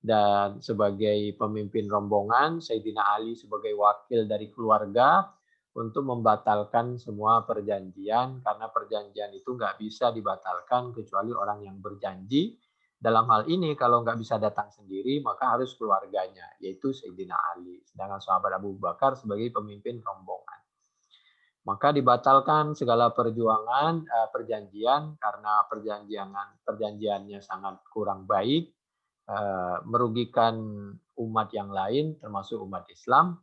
dan sebagai pemimpin rombongan, Sayyidina Ali sebagai wakil dari keluarga untuk membatalkan semua perjanjian, karena perjanjian itu nggak bisa dibatalkan kecuali orang yang berjanji. Dalam hal ini kalau nggak bisa datang sendiri maka harus keluarganya, yaitu Sayyidina Ali. Sedangkan sahabat Abu Bakar sebagai pemimpin rombongan. Maka dibatalkan segala perjanjian karena perjanjiannya sangat kurang baik, merugikan umat yang lain termasuk umat Islam.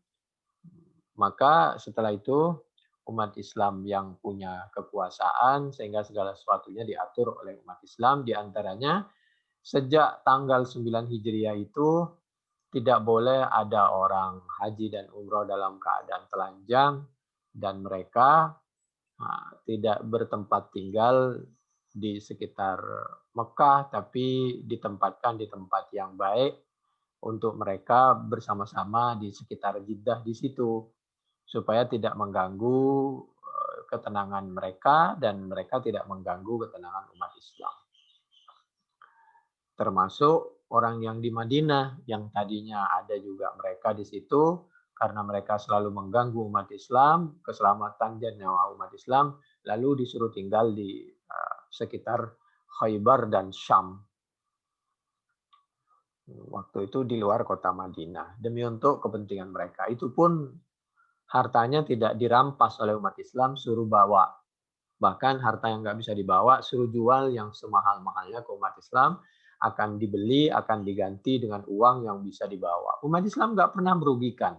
Maka setelah itu umat Islam yang punya kekuasaan sehingga segala sesuatunya diatur oleh umat Islam, diantaranya sejak tanggal 9 Hijriah itu tidak boleh ada orang haji dan umroh dalam keadaan telanjang, dan mereka tidak bertempat tinggal di sekitar Mekah, tapi ditempatkan di tempat yang baik untuk mereka bersama-sama di sekitar Jeddah di situ, supaya tidak mengganggu ketenangan mereka dan mereka tidak mengganggu ketenangan umat Islam. Termasuk orang yang di Madinah yang tadinya ada juga mereka di situ, karena mereka selalu mengganggu umat Islam, keselamatan dan nyawa umat Islam, lalu disuruh tinggal di sekitar Khaybar dan Syam. Waktu itu di luar kota Madinah, demi untuk kepentingan mereka. Itu pun hartanya tidak dirampas oleh umat Islam, suruh bawa. Bahkan harta yang nggak bisa dibawa, suruh jual yang semahal-mahalnya ke umat Islam, akan dibeli, akan diganti dengan uang yang bisa dibawa. Umat Islam nggak pernah merugikan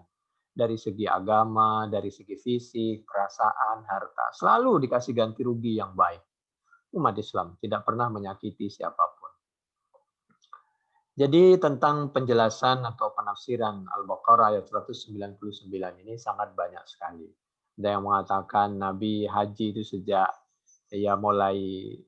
dari segi agama, dari segi fisik, perasaan, harta. Selalu dikasih ganti rugi yang baik. Umat Islam tidak pernah menyakiti siapapun. Jadi tentang penjelasan atau penafsiran Al-Baqarah ayat 199 ini sangat banyak sekali. Ada yang mengatakan Nabi haji itu sejak ya mulai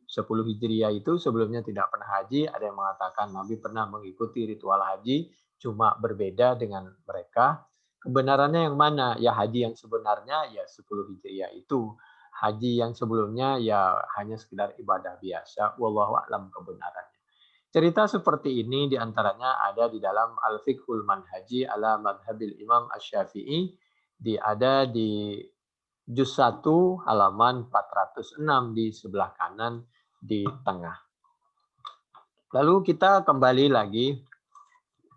10 Hijriah itu sebelumnya tidak pernah haji, ada yang mengatakan Nabi pernah mengikuti ritual haji, cuma berbeda dengan mereka. Kebenarannya yang mana? Ya haji yang sebenarnya ya 10 Hijriah itu. Haji yang sebelumnya ya hanya sekedar ibadah biasa. Wallahu a'lam kebenarannya. Cerita seperti ini diantaranya ada di dalam Al-Fiqhul Manhaji ala Madhabil Imam Asy-Syafi'i, ada di Juz 1 halaman 406 di sebelah kanan di tengah. Lalu kita kembali lagi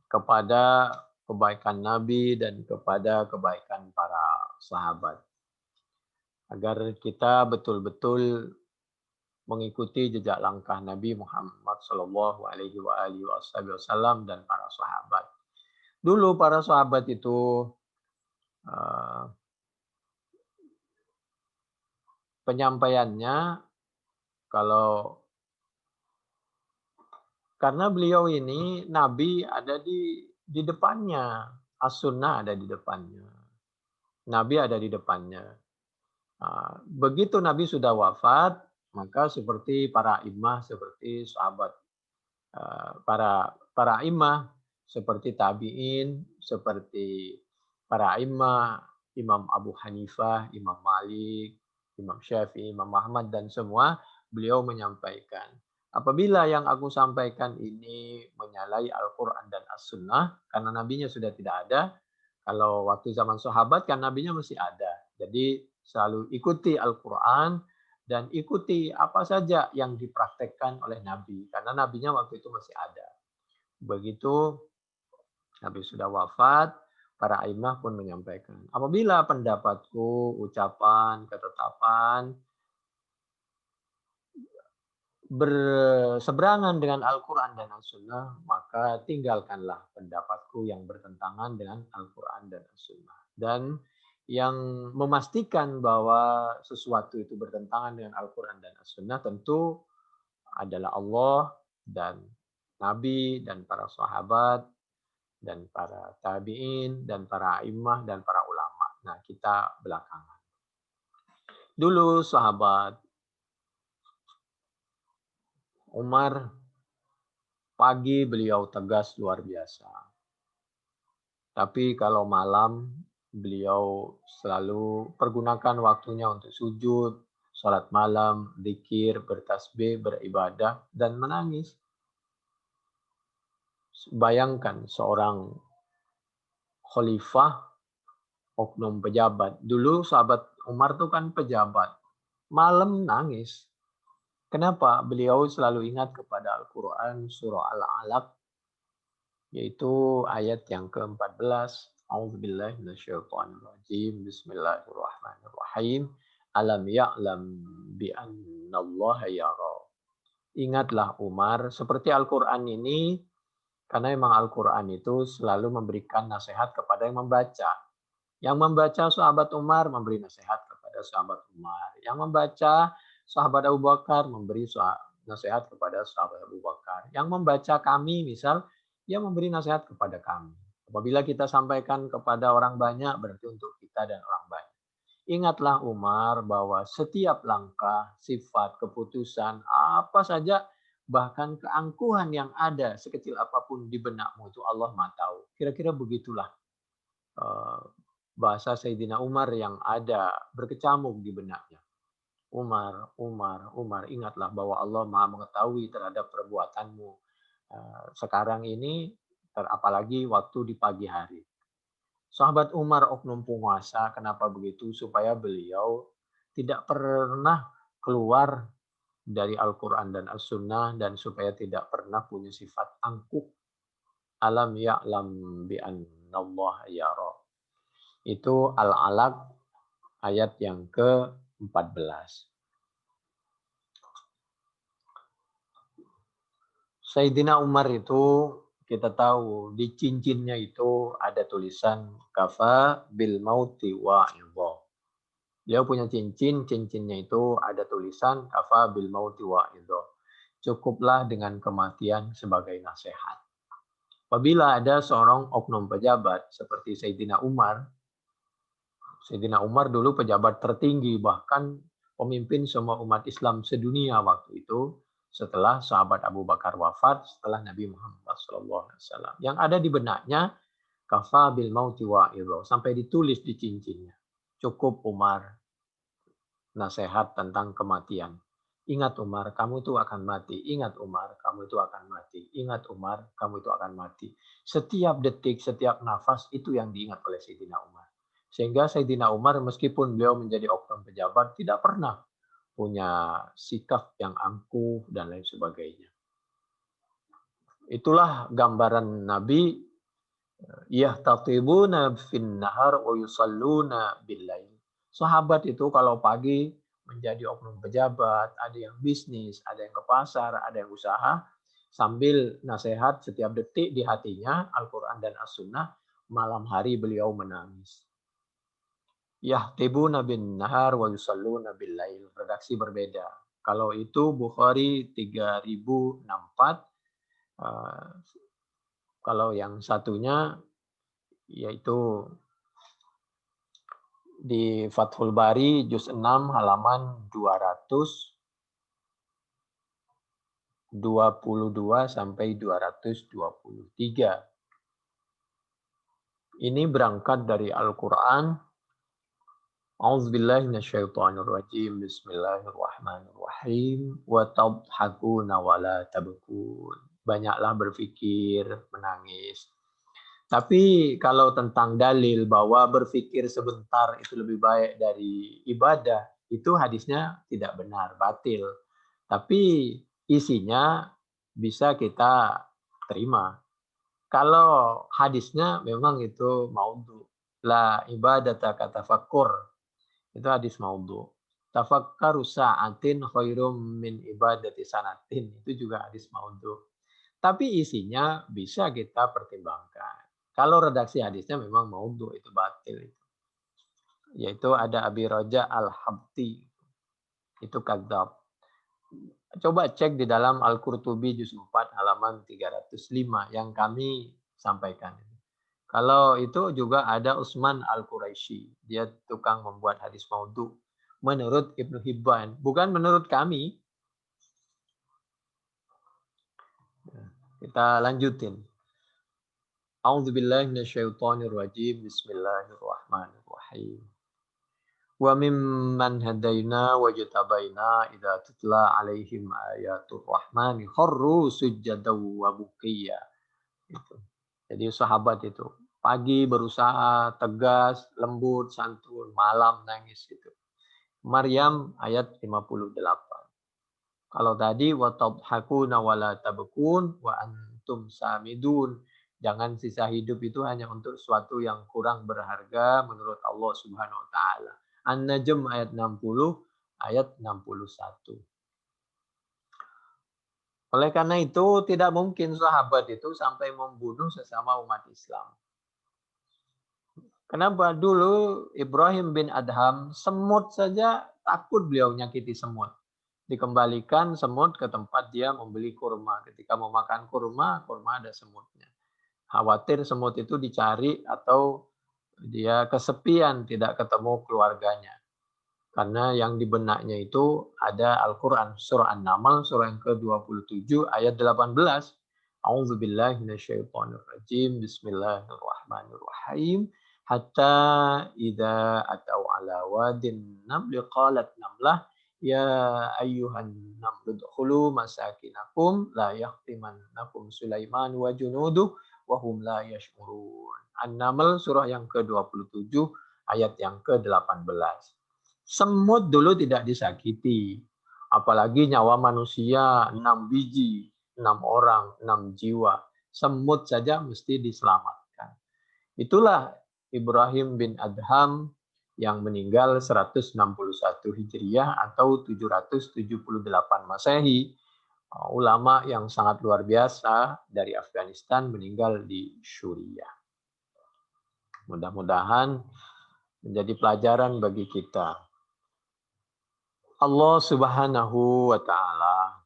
kepada kebaikan Nabi dan kepada kebaikan para sahabat. Agar kita betul-betul mengikuti jejak langkah Nabi Muhammad Shallallahu Alaihi Wasallam dan para sahabat. Dulu para sahabat itu penyampaiannya kalau karena beliau ini Nabi ada di depannya, as-sunnah ada di depannya, Nabi ada di depannya. Begitu Nabi sudah wafat, maka seperti para imam, seperti sahabat, para imam, seperti tabiin, seperti para imam, Imam Abu Hanifah, Imam Malik, Imam Syafi'i, Imam Ahmad dan semua, beliau menyampaikan, apabila yang aku sampaikan ini menyalahi Al-Quran dan As-Sunnah, karena nabinya sudah tidak ada, kalau waktu zaman sahabat kan nabinya masih ada. Jadi selalu ikuti Al-Quran dan ikuti apa saja yang dipraktekkan oleh Nabi, karena nabinya waktu itu masih ada. Begitu Nabi sudah wafat, para a'immah pun menyampaikan, apabila pendapatku, ucapan, ketetapan berseberangan dengan Al-Quran dan As-Sunnah, maka tinggalkanlah pendapatku yang bertentangan dengan Al-Quran dan As-Sunnah. Dan yang memastikan bahwa sesuatu itu bertentangan dengan Al-Quran dan As-Sunnah tentu adalah Allah dan Nabi dan para sahabat dan para tabi'in dan para imam dan para ulama. Nah, kita belakangan. Dulu sahabat Umar, pagi beliau tegas luar biasa. Tapi kalau malam beliau selalu pergunakan waktunya untuk sujud, sholat malam, zikir, bertasbih, beribadah, dan menangis. Bayangkan seorang khalifah, oknum pejabat. Dulu sahabat Umar itu kan pejabat. Malam nangis. Kenapa? Beliau selalu ingat kepada Al-Quran, surah Al-Alaq, yaitu ayat yang ke-14. A'udzubillahi minasyaitonirrajim. Bismillahirrahmanirrahim. Alam ya'lam bi'annallaha yara. Ingatlah Umar, seperti Al-Quran ini, karena memang Al-Quran itu selalu memberikan nasihat kepada yang membaca. Yang membaca sahabat Umar memberi nasihat kepada sahabat Umar. Yang membaca sahabat Abu Bakar memberi nasihat kepada sahabat Abu Bakar. Yang membaca kami misal, dia memberi nasihat kepada kami. Apabila kita sampaikan kepada orang banyak, berarti untuk kita dan orang banyak. Ingatlah Umar bahwa setiap langkah, sifat, keputusan, apa saja, bahkan keangkuhan yang ada sekecil apapun di benakmu itu Allah Maha tahu. Kira-kira begitulah bahasa Sayyidina Umar yang ada berkecamuk di benaknya. Umar, Umar, Umar, ingatlah bahwa Allah Maha mengetahui terhadap perbuatanmu sekarang ini, apalagi waktu di pagi hari. Sahabat Umar oknum penguasa, kenapa begitu? Supaya beliau tidak pernah keluar dari Al-Quran dan As-Sunnah, dan supaya tidak pernah punya sifat angkuh. Alam ya'lam bi'annallaha yara. Itu Al-Alaq ayat yang ke-14. Sayyidina Umar itu kita tahu di cincinnya itu ada tulisan kafa bil mauti wa'idha. Beliau punya cincin, cincinnya itu ada tulisan kafa bil mauti wa'idha. Cukuplah dengan kematian sebagai nasihat. Apabila ada seorang oknum pejabat seperti Sayyidina Umar dulu pejabat tertinggi, bahkan pemimpin semua umat Islam sedunia waktu itu setelah sahabat Abu Bakar wafat, setelah Nabi Muhammad SAW. Yang ada di benaknya, kafa bil mauti wa'idho, sampai ditulis di cincinnya. Cukup Umar, nasihat tentang kematian. Ingat Umar, kamu itu akan mati. Ingat Umar, kamu itu akan mati. Ingat Umar, kamu itu akan mati. Setiap detik, setiap nafas itu yang diingat oleh Sayyidina Umar. Sehingga Sayyidina Umar meskipun beliau menjadi oknum pejabat tidak pernah punya sikap yang angkuh dan lain sebagainya. Itulah gambaran Nabi, yahtatibuna fin nahar wa yusalluna bil lail. Sahabat itu kalau pagi menjadi oknum pejabat, ada yang bisnis, ada yang ke pasar, ada yang usaha, sambil nasihat setiap detik di hatinya Al-Quran dan As-Sunnah, malam hari beliau menangis. Yahtibuna bin nahar wa yusalluna bil lail. Redaksi berbeda. Kalau itu Bukhari 3064, kalau yang satunya yaitu di Fathul Bari juz 6 halaman 222 sampai 223. Ini berangkat dari Al-Qur'an. A'udzubillahi minasyaitonirrajim. Bismillahirrahmanirrahim. Wa tadhakuna wa la tabkun. Banyaklah berpikir, menangis. Tapi kalau tentang dalil bahwa berpikir sebentar itu lebih baik dari ibadah, itu hadisnya tidak benar, batil. Tapi isinya bisa kita terima. Kalau hadisnya memang itu maudhu. La ibadata katafakkur. Itu hadis maudhu. Tafakkaru sa'atin khairum min ibadati sanatin. Itu juga hadis maudhu. Tapi isinya bisa kita pertimbangkan. Kalau redaksi hadisnya memang maudhu, itu batil. Yaitu ada Abi Roja Al-Habti. Itu kadzab. Coba cek di dalam Al-Qurtubi juz 4 halaman 305 yang kami sampaikan. Kalau itu juga ada Utsman Al-Quraisy. Dia tukang membuat hadis maudhu. Menurut Ibnu Hibban. Bukan menurut kami. Kita lanjutin. A'udzubillahi minasyaitonirrajim. Bismillahirrahmanirrahim. Wa mimman hadaina wajtabaina idza tutla alaihim ayatul rahmani kharru sujadaw wa bukiya. Itu. Jadi sahabat itu pagi berusaha tegas, lembut, santun, malam nangis gitu. Maryam ayat 58. Kalau tadi wa tadhakuna wa la tabkun wa antum samidun. Jangan sisa hidup itu hanya untuk sesuatu yang kurang berharga menurut Allah Subhanahu wa taala. An-Najm ayat 60, ayat 61. Oleh karena itu tidak mungkin sahabat itu sampai membunuh sesama umat Islam. Kenapa? Dulu Ibrahim bin Adham, semut saja takut beliau nyakiti semut. Dikembalikan semut ke tempat dia membeli kurma. Ketika mau makan kurma, kurma ada semutnya. Khawatir semut itu dicari atau dia kesepian, tidak ketemu keluarganya. Karena yang di benaknya itu ada Al-Quran. Surah An-Naml, surah yang ke-27, ayat 18. A'udzubillahi minasyaitonirrajim. Bismillahirrahmanirrahim. Hatta idza atau ala wadin namli qalat namlah ya ayyuhan namlu dkhulu masakinakum la yahtimannakum Sulaiman wa junuduh wa hum la yash'urun. An-Naml surah yang ke-27 ayat yang ke-18. Semut dulu tidak disakiti, apalagi nyawa manusia 6 biji, 6 orang, 6 jiwa. Semut saja mesti diselamatkan. Itulah Ibrahim bin Adham yang meninggal 161 Hijriah atau 778 Masehi. Ulama yang sangat luar biasa dari Afghanistan meninggal di Suriah. Mudah-mudahan menjadi pelajaran bagi kita. Allah Subhanahu wa taala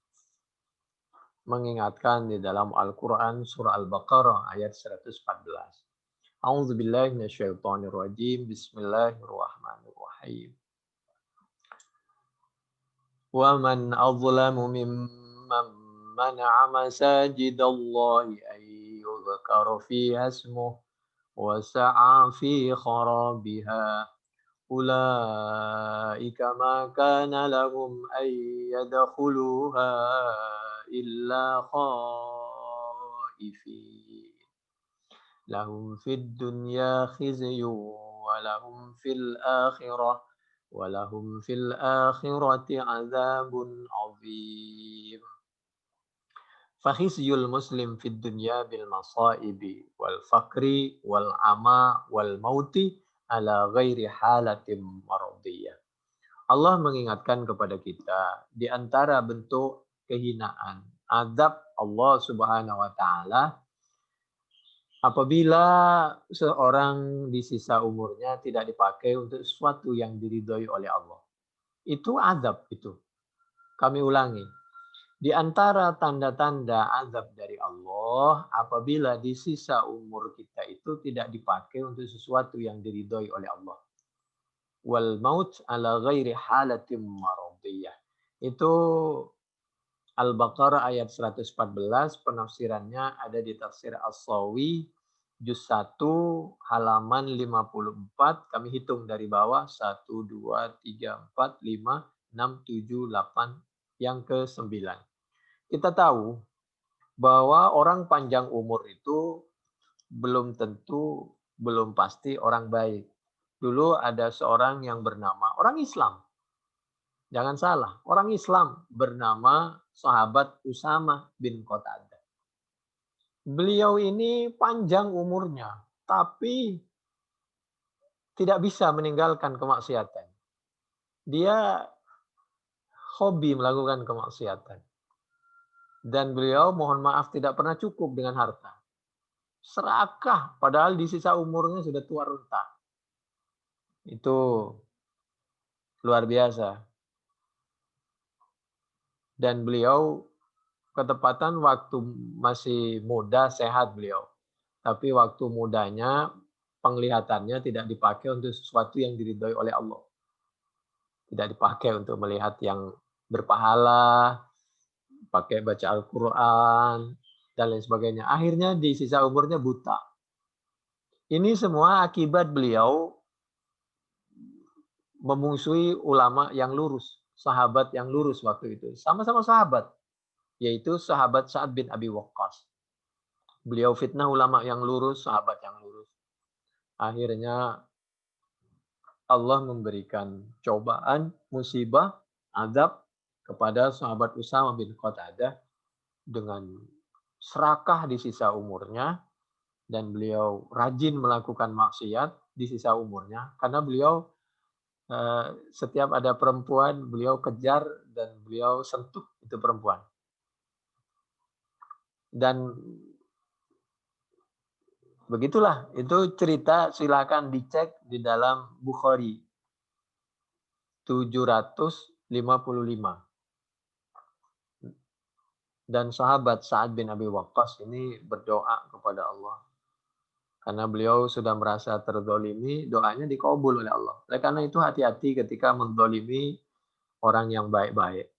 mengingatkan di dalam Al-Qur'an surah Al-Baqarah ayat 114. A'udzubillahi minasyaitonirrajim. Bismillahirrahmanirrahim. ومن أظلم ممن منع مساجد الله أن يذكر فيها اسمه وسعى في خرابها أولئك ما كان لهم أن يدخلوها إلا خائفين لهم في الدنيا خزي ولهم في الآخرة عذاب عظيم فخزي المسلم في الدنيا بالمصائب والفقر والعمى والموت على غير حالة مرضية. Allah mengingatkan kepada kita di antara bentuk kehinaan azab Allah Subhanahu wa taala apabila seorang di sisa umurnya tidak dipakai untuk sesuatu yang diridhoi oleh Allah. Itu azab itu. Kami ulangi. Di antara tanda-tanda azab dari Allah apabila di sisa umur kita itu tidak dipakai untuk sesuatu yang diridhoi oleh Allah. Wal maut ala ghairi halatim maradiyah. Itu Al-Baqarah ayat 114, penafsirannya ada di tafsir As-Sawi juz 1 halaman 54. Kami hitung dari bawah 1 2 3 4 5 6 7 8 yang ke-9. Kita tahu bahwa orang panjang umur itu belum tentu, belum pasti orang baik. Dulu ada seorang yang bernama, orang Islam. Jangan salah, orang Islam bernama sahabat Usama bin Qatadah. Beliau ini panjang umurnya, tapi tidak bisa meninggalkan kemaksiatan. Dia hobi melakukan kemaksiatan. Dan beliau mohon maaf tidak pernah cukup dengan harta. Serakah, padahal di sisa umurnya sudah tua renta. Itu luar biasa. Dan beliau ketepatan waktu masih muda, sehat beliau. Tapi waktu mudanya, penglihatannya tidak dipakai untuk sesuatu yang diridhoi oleh Allah. Tidak dipakai untuk melihat yang berpahala, pakai baca Al-Quran, dan lain sebagainya. Akhirnya di sisa umurnya buta. Ini semua akibat beliau memusuhi ulama yang lurus, sahabat yang lurus waktu itu. Sama-sama sahabat, yaitu sahabat Sa'ad bin Abi Waqqas. Beliau fitnah ulama yang lurus, sahabat yang lurus. Akhirnya Allah memberikan cobaan, musibah, azab kepada sahabat Usama bin Qatadah dengan serakah di sisa umurnya, dan beliau rajin melakukan maksiat di sisa umurnya karena beliau setiap ada perempuan beliau kejar dan beliau sentuh itu perempuan. Dan begitulah, itu cerita, silakan dicek di dalam Bukhari 755. Dan sahabat Sa'ad bin Abi Waqqas ini berdoa kepada Allah. Karena beliau sudah merasa terzolimi, doanya dikabul oleh Allah. Oleh karena itu hati-hati ketika menzolimi orang yang baik-baik.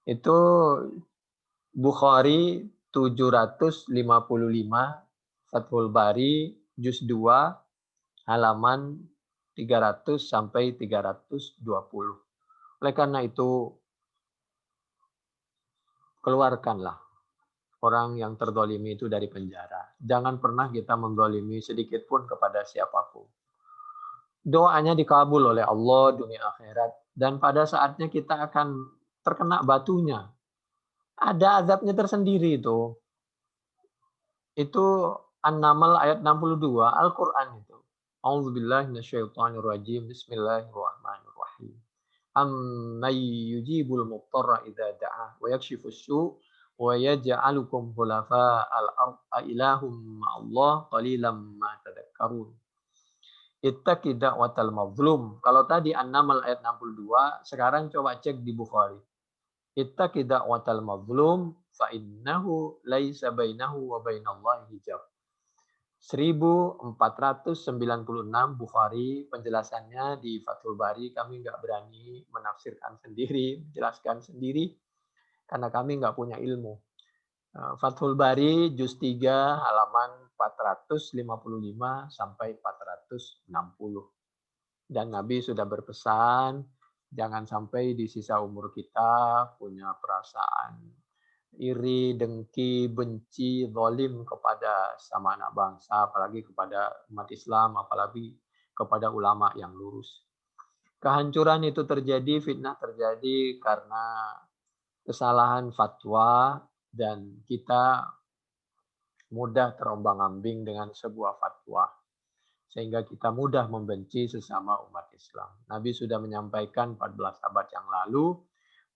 Itu Bukhari 755, Fathul Bari, Juz 2, halaman 300 sampai 320. Oleh karena itu, keluarkanlah orang yang terzolimi itu dari penjara. Jangan pernah kita menzolimi sedikit pun kepada siapapun. Doanya dikabul oleh Allah dunia akhirat. Dan pada saatnya kita akan terkena batunya. Ada azabnya tersendiri itu. Itu An-Naml ayat 62, Al-Quran itu. A'udzubillahi minasyaitonirrajim. Bismillahirrahmanirrahim. Amman yujibul muttarra idza da'a wa yakshifus su' wa yaj'alukum khulafa'al ard a ilahum ma'allah qalilan ma tadhakkarun. Ittaqi da'watal mazlum. Kalau tadi An-Naml ayat 62, sekarang coba cek di Bukhari. Ittaqi da'watal mazlum fa innahu laisa bainahu wa bainallahi hijab. 1496 Bukhari, penjelasannya di Fathul Bari. Kami nggak berani menafsirkan sendiri, menjelaskan sendiri, karena kami nggak punya ilmu. Fathul Bari, juz 3, halaman 455 sampai 460. Dan Nabi sudah berpesan, jangan sampai di sisa umur kita punya perasaan iri, dengki, benci, zalim kepada sama anak bangsa, apalagi kepada umat Islam, apalagi kepada ulama yang lurus. Kehancuran itu terjadi, fitnah terjadi karena kesalahan fatwa, dan kita mudah terombang-ambing dengan sebuah fatwa, sehingga kita mudah membenci sesama umat Islam. Nabi sudah menyampaikan 14 abad yang lalu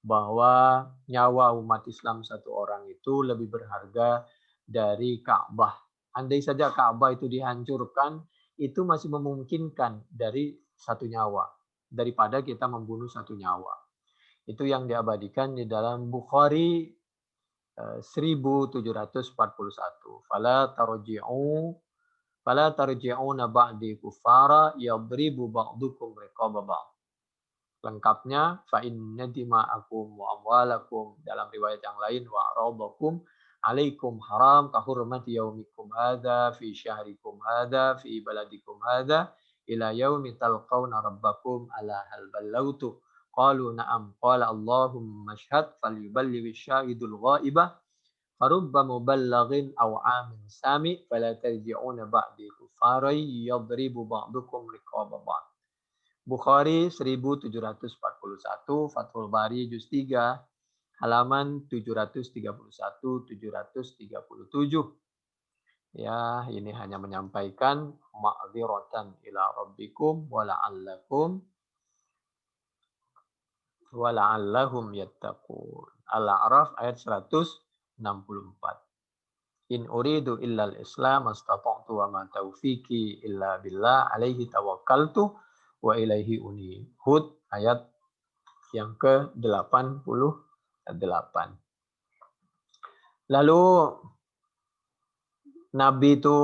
bahwa nyawa umat Islam satu orang itu lebih berharga dari Ka'bah. Andai saja Ka'bah itu dihancurkan, itu masih memungkinkan dari satu nyawa, daripada kita membunuh satu nyawa. Itu yang diabadikan di dalam Bukhari 1741. Fala tarji'una ba'di kufara yadribu ba'dukum riqaba ba'd. Lengkapnya, fa inna dima'akum wa amwalakum, dalam riwayat yang lain, wa aradakum alaikum haram ka hurmati yaumikum hadza fi syahrikum hadza fi baladikum hadza ila yaumi talqauna rabbakum ala hal ballautu. Qalu na'am. Qala Allahumma ashhad falyuballigh syahidul ghaibah farubba muballaghin aw amin sami fala tarji'una ba'di kufarai yadribu ba'dukum riqaba ba'd. Bukhari 1741, Fathul Bari juz 3, halaman 731-737. Ya, ini hanya menyampaikan ma'dziratan ila rabbikum wala'allahum yattaqun. Al-A'raf ayat 164. In uridu illal islam astata'tu wa ma taufiqi illa billah alaihi tawakkaltu wa ilaihi unib. Hud ayat yang ke-88. Lalu Nabi itu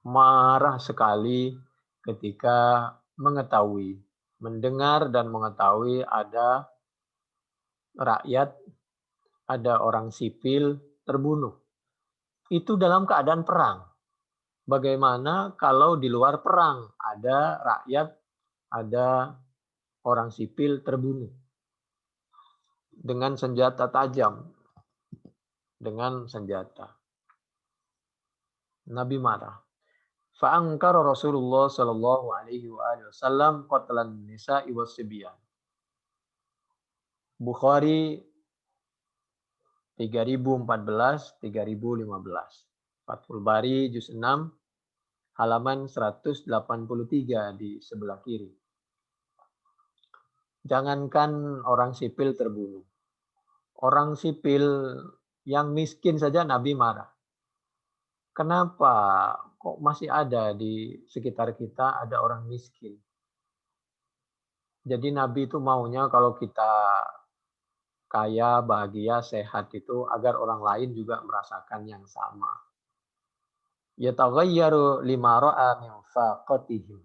marah sekali ketika mendengar dan mengetahui ada rakyat, ada orang sipil terbunuh. Itu dalam keadaan perang. Bagaimana kalau di luar perang ada rakyat, ada orang sipil terbunuh dengan senjata tajam, dengan senjata. Nabi marah. Fa'angkara Rasulullah sallallahu alaihi wasallam qatlan nisa'i was-sibyan. Bukhari 3014, 3015. Fathul Bari juz 6, halaman 183 di sebelah kiri. Jangankan orang sipil terbunuh. Orang sipil yang miskin saja Nabi marah. Kenapa kok masih ada di sekitar kita ada orang miskin? Jadi Nabi itu maunya kalau kita kaya, bahagia, sehat itu agar orang lain juga merasakan yang sama. Yataghayyaru lima ra'a min faqatihim.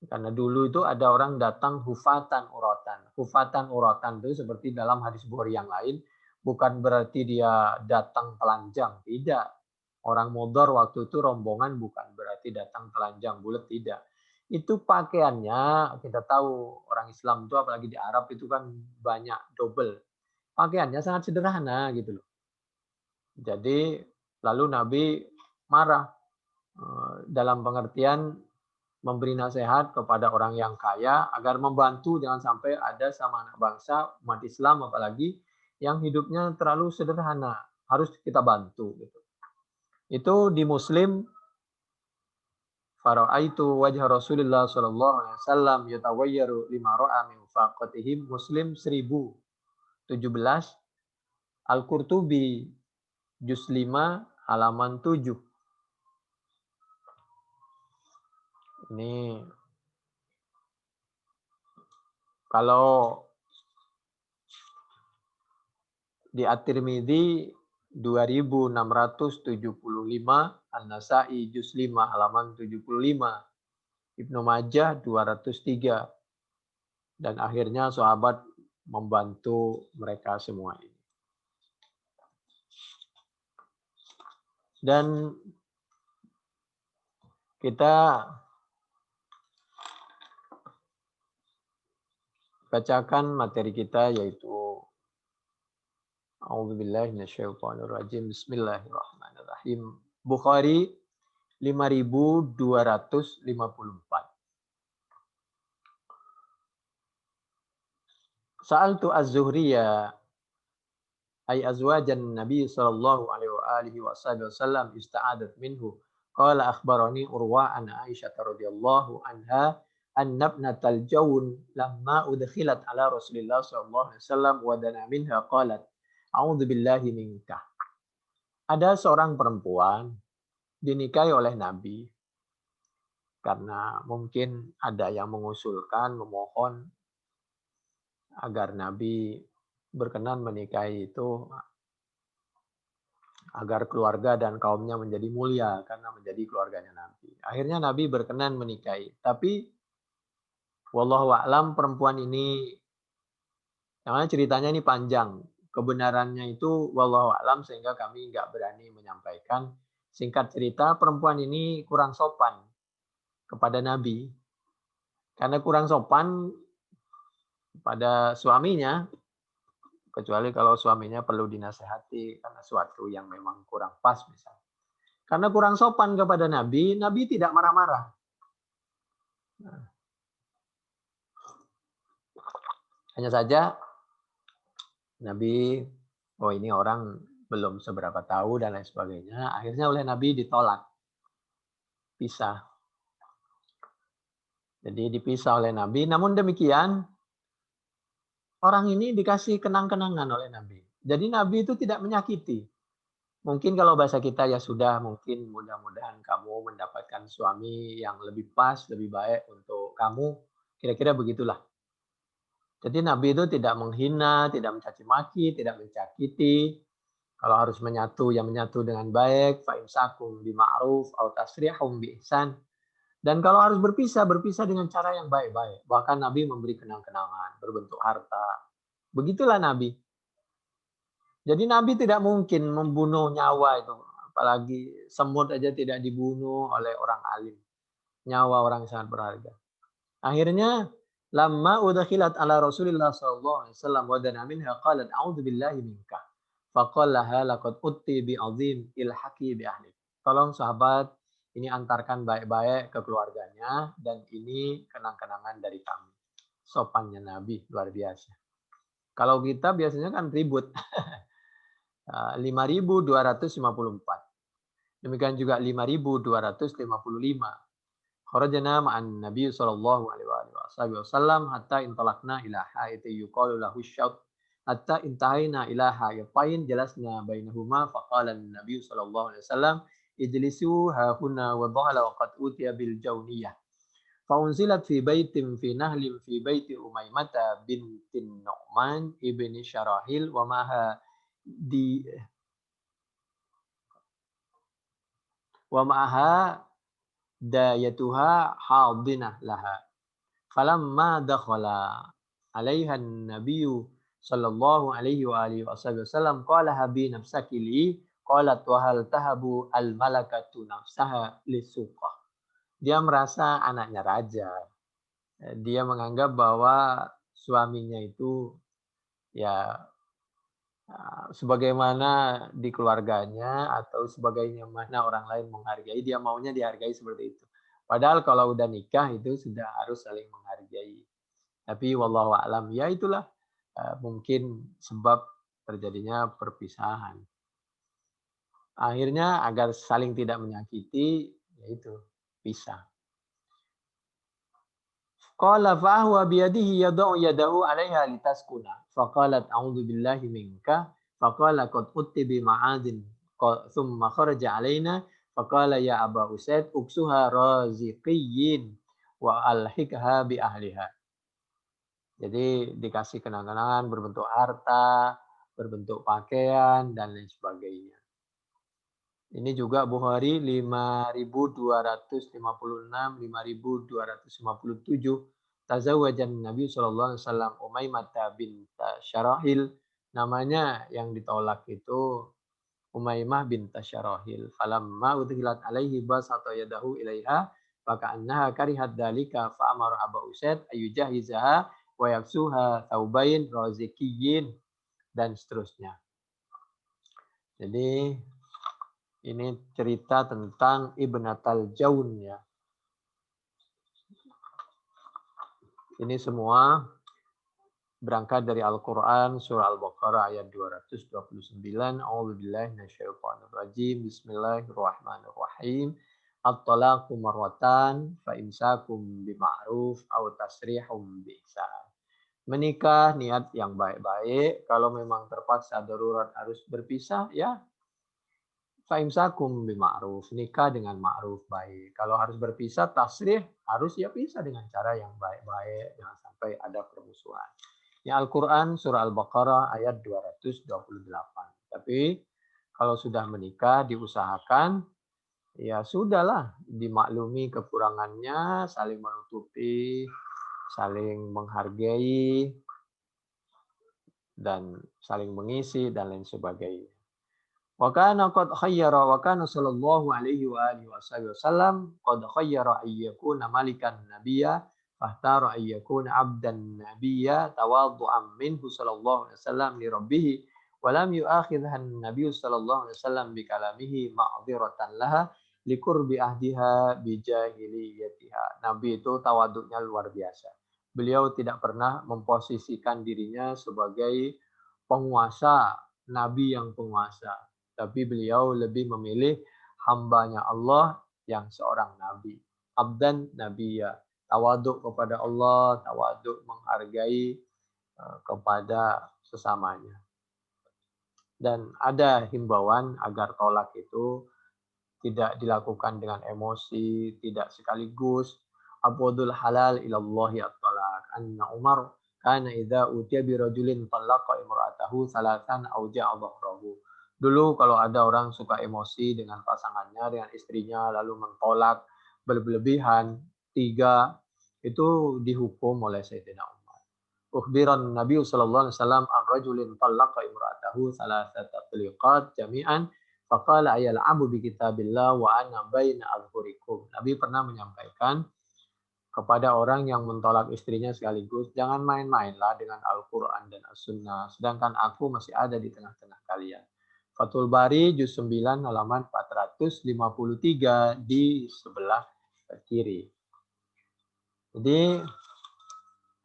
Karena dulu itu ada orang datang hufatan uratan. Hufatan uratan itu seperti dalam hadis Bukhari yang lain, bukan berarti dia datang telanjang, tidak. Orang modor waktu itu rombongan bukan berarti datang telanjang, bulat, tidak. Itu pakaiannya, kita tahu orang Islam itu apalagi di Arab itu kan banyak double. Pakaiannya sangat sederhana gitu loh. Jadi lalu Nabi marah dalam pengertian memberi nasihat kepada orang yang kaya agar membantu, jangan sampai ada sama anak bangsa umat Islam apalagi yang hidupnya terlalu sederhana, harus kita bantu gitu. Itu di Muslim, fara'aitu wajah Rasulullah sallallahu alaihi wasallam yatawayyaru lima ra'a min faqatihim. Muslim 1017, Al-Qurtubi juz 5 halaman 7. Ini kalau di At-Tirmidzi 2675, An-Nasa'i juz 5 halaman 75, Ibnu Majah 203. Dan akhirnya sahabat membantu mereka semua ini. Dan kita bacakan materi kita yaitu A'udzubillahi minasyaitonirrajim. Bismillahirrahmanirrahim. Bukhari 5254. Sa'altu az-Zuhriyya ay azwajan Nabi sallallahu alaihi wa alihi wasallam ista'adat minhu. Qala akhbarani Urwa an Aisyah radhiyallahu anha anna ibnatal Jawn lamma udkhilat ala Rasulillah sallallahu alaihi wasallam wa dana minha qalat a'udzu billahi minka. Ada seorang perempuan dinikahi oleh Nabi karena mungkin ada yang mengusulkan, memohon agar Nabi berkenan menikahi itu agar keluarga dan kaumnya menjadi mulia karena menjadi keluarganya Nabi. Akhirnya Nabi berkenan menikahi. Tapi wallahu a'lam perempuan ini, namanya ceritanya ini panjang. Kebenarannya itu wallahu a'lam sehingga kami nggak berani menyampaikan. Singkat cerita perempuan ini kurang sopan kepada Nabi. Karena kurang sopan pada suaminya, kecuali kalau suaminya perlu dinasehati karena suatu yang memang kurang pas misalnya. Karena kurang sopan kepada Nabi, Nabi tidak marah-marah. Nah, hanya saja Nabi, oh ini orang belum seberapa tahu dan lain sebagainya. Akhirnya oleh Nabi ditolak. Pisah. Jadi dipisah oleh Nabi. Namun demikian, orang ini dikasih kenang-kenangan oleh Nabi. Jadi Nabi itu tidak menyakiti. Mungkin kalau bahasa kita ya sudah, mungkin mudah-mudahan kamu mendapatkan suami yang lebih pas, lebih baik untuk kamu. Kira-kira begitulah. Jadi Nabi itu tidak menghina, tidak mencaci maki, tidak menyakiti. Kalau harus menyatu, ya menyatu dengan baik. Fa imsakum bima'ruf aw tasrihum bi ihsan. Dan kalau harus berpisah, berpisah dengan cara yang baik-baik. Bahkan Nabi memberi kenang-kenangan berbentuk harta. Begitulah Nabi. Jadi Nabi tidak mungkin membunuh nyawa itu. Apalagi semut aja tidak dibunuh oleh orang alim. Nyawa orang sangat berharga. Akhirnya, lamma udkhilat ala Rasulillah sallallahu alaihi wasallam wa dana minha qalat a'udzu billahi minka. Faqalaha laqad utti bi azim ilhaqi bi ahli. Tolong sahabat, ini antarkan baik-baik ke keluarganya dan ini kenang-kenangan dari kami. Sopannya Nabi luar biasa. Kalau kita biasanya kan ribut. 5.254. Demikian juga 5.255. Kharajna ma'an Nabi sallallahu alaihi wasallam hatta intalaqna ila haiti yuqalu lahu syaut hatta intahaina ila hayatain jalasna bainahuma faqala an-nabiy sallallahu alaihi wasallam ijlisu hahuna wa dhahala wa qad utiya bil jawniyah fa unzilat fi baitin fi nahlin fi baiti Umaymah bintin Nu'man ibni Syarahil wa maha di wa ma'aha dayatuha hadinah laha falamma dakhala 'alaiha an-nabiyyu sallallahu alaihi wa alihi wasallam qala habi nafsaki li qalat wa hal tahabu al-malakatu nafsaha lisuqa. Dia merasa anaknya raja. Dia menganggap bahwa suaminya itu ya sebagaimana di keluarganya atau sebagaimana orang lain menghargai, dia maunya dihargai seperti itu. Padahal kalau udah nikah itu sudah harus saling menghargai. Tapi wallahu a'lam, ya itulah mungkin sebab terjadinya perpisahan. Akhirnya agar saling tidak menyakiti, yaitu pisah. Qala fa huwa bi yadihi yad'u yadahu 'alaiha litaskuna. Faqalat a'udzu billahi minka. Faqala qad utti bi ma'adin. Thumma kharaja 'alaina faqala ya Aba Usaid uksuha raziqiyyin wa alhiqha bi ahliha. Jadi dikasih kenang-kenangan berbentuk harta, berbentuk pakaian, dan lain sebagainya. Ini juga Bukhari 5256, 5257. Tazawwajan Nabi sallallahu alaihi wasallam Umaymah bint Syarahil. Namanya yang ditolak itu Umaymah bint Syarahil. Falamma udhilat alaihi basata yadahu ilaiha faka'annaha karihat dalika fa'amara Aba Usaid ayyujahizaha wa yaksuha thaubain razikiyin, dan seterusnya. Jadi ini cerita tentang Ibnatal Jaun ya. Ini semua berangkat dari Al-Quran, surah Al-Baqarah ayat 229. A'udzubillahi minasyaitonirrajim. Bismillahirrahmanirrahim. At-talaqu marratan fa imsakum bima'ruf aw tasrihum biihsan. Menikah niat yang baik-baik, kalau memang terpaksa darurat harus berpisah ya fa imsakum bima'ruf, nikah dengan ma'ruf, baik. Kalau harus berpisah tasrih, harus ya pisah dengan cara yang baik-baik, jangan sampai ada permusuhan. Ya Al-Quran surah Al-Baqarah ayat 228. Tapi kalau sudah menikah diusahakan ya sudahlah, dimaklumi kekurangannya, saling menutupi, saling menghargai, dan saling mengisi, dan lain sebagainya. Wa kana qad khayyara wa kana sallallahu alaihi wa alihi wasallam qad khayyara ayyakuna malikan nabiyya fahtara ayyakuna abdan nabiyya tawaddu'an minhu sallallahu alaihi wasallam li rabbih wa lam yu'akhidha an-nabiy sallallahu alaihi wasallam bi kalamihi ma'dhiratan laha liqurbi ahdiha bi jahiliyatiha. Nabi itu tawaduknya luar biasa. Beliau tidak pernah memposisikan dirinya sebagai penguasa, nabi yang penguasa. Tapi beliau lebih memilih hambanya Allah yang seorang nabi. Abdan nabiya. Tawaduk kepada Allah, tawaduk menghargai kepada sesamanya. Dan ada himbauan agar tolak itu tidak dilakukan dengan emosi, tidak sekaligus. Abwadul halal ilallahi at-talaq. Anna Umar kana idza utiya bi rajulin talaqa imra'atahu salatan aw ja'a dhahrahu. Dulu kalau ada orang suka emosi dengan pasangannya, dengan istrinya, lalu mentolak berlebihan, 3, itu dihukum oleh Sayyidina Umar. Ukhbiran Nabi sallallahu alaihi wasallam an rajulin talaqa imra'atahu salasata taliqat jami'an faqala ayal'abu bi kitabillah wa ana baina adhhurikum. Nabi pernah menyampaikan kepada orang yang mentolak istrinya sekaligus, jangan main-mainlah dengan Al-Quran dan As-Sunnah, sedangkan aku masih ada di tengah-tengah kalian. Fathul Bari juz 9 halaman 453 di sebelah kiri. Jadi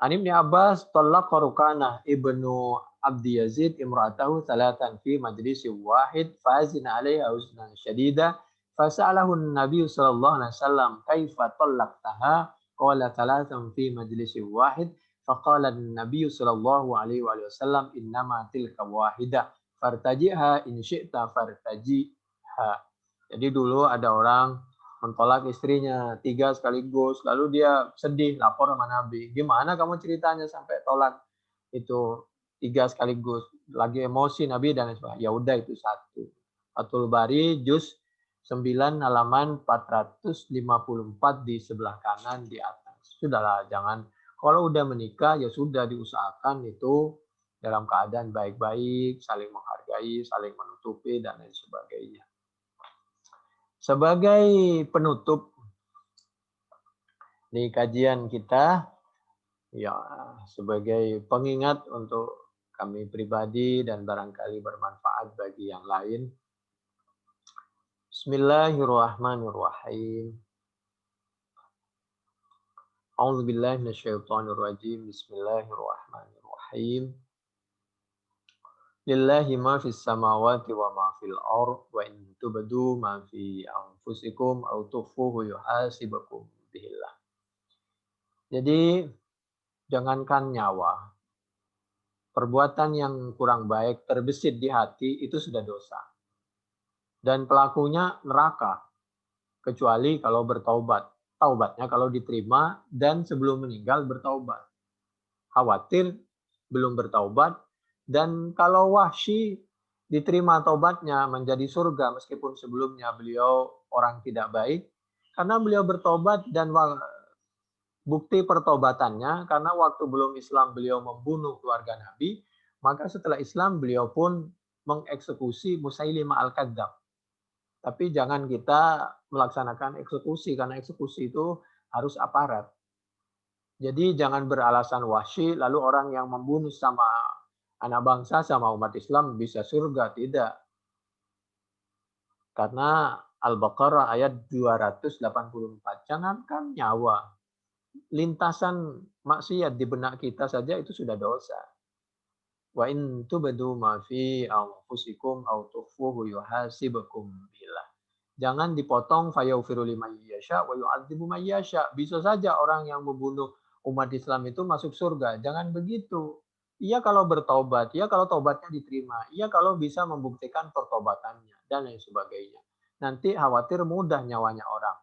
An Ibnu Abbas talaqa Rukanah ibnu Abdi Yazid imra'atahu salatan fi majlisi wahid fazina 'alaiha husnan syadida fasa'alahu an-nabiy sallallahu alaihi wasallam kaifa talaqtaha qala salatan fi majlisi wahid faqala an-nabiy sallallahu alaihi wasallam innama tilka wahidah fartajiha in syi'ta fartajiha. Jadi dulu ada orang mentolak istrinya 3 sekaligus, lalu dia sedih lapor sama Nabi. Gimana kamu ceritanya sampai tolak itu 3 sekaligus? Lagi emosi Nabi dan sebagainya. Ya udah itu 1. Fathul Bari juz 9 halaman 454 di sebelah kanan di atas. Sudahlah, jangan, kalau udah menikah ya sudah diusahakan itu dalam keadaan baik-baik, saling menghargai, saling menutupi, dan lain sebagainya. Sebagai penutup di kajian kita, ya sebagai pengingat untuk kami pribadi dan barangkali bermanfaat bagi yang lain. Bismillahirrahmanirrahim. A'udzubillahi minasyaitonirrajim. Bismillahirrahmanirrahim. Lillahi ma fis samawati wa ma fil ard wa in tubdu ma fi anfusikum aw tukhfuhu yuhasibukum bihillah. Jadi jangankan nyawa, perbuatan yang kurang baik terbesit di hati itu sudah dosa. Dan pelakunya neraka, kecuali kalau bertaubat. Taubatnya kalau diterima dan sebelum meninggal bertaubat. Khawatir belum bertaubat, Dan kalau Wahsy diterima tobatnya menjadi surga meskipun sebelumnya beliau orang tidak baik, karena beliau bertobat dan bukti pertobatannya karena waktu belum Islam beliau membunuh keluarga Nabi, maka setelah Islam beliau pun mengeksekusi Musailimah Al-Kadzdzab. Tapi jangan kita melaksanakan eksekusi karena eksekusi itu harus aparat. Jadi jangan beralasan Wahsy lalu orang yang membunuh sama anak bangsa sama umat Islam bisa surga, tidak. Karena Al-Baqarah ayat 284. Jangankan nyawa, lintasan maksiat di benak kita saja itu sudah dosa. Wa in tubdu ma fi anfusikum aw tukhfuhu yuhasibukum billah. Jangan dipotong fayaghfiru liman yasha wa yu'adzibu man yasha. Bisa saja orang yang membunuh umat Islam itu masuk surga. Jangan begitu. Iya kalau bertobat, iya kalau tobatnya diterima, iya kalau bisa membuktikan pertobatannya dan lain sebagainya. Nanti khawatir mudah nyawanya orang.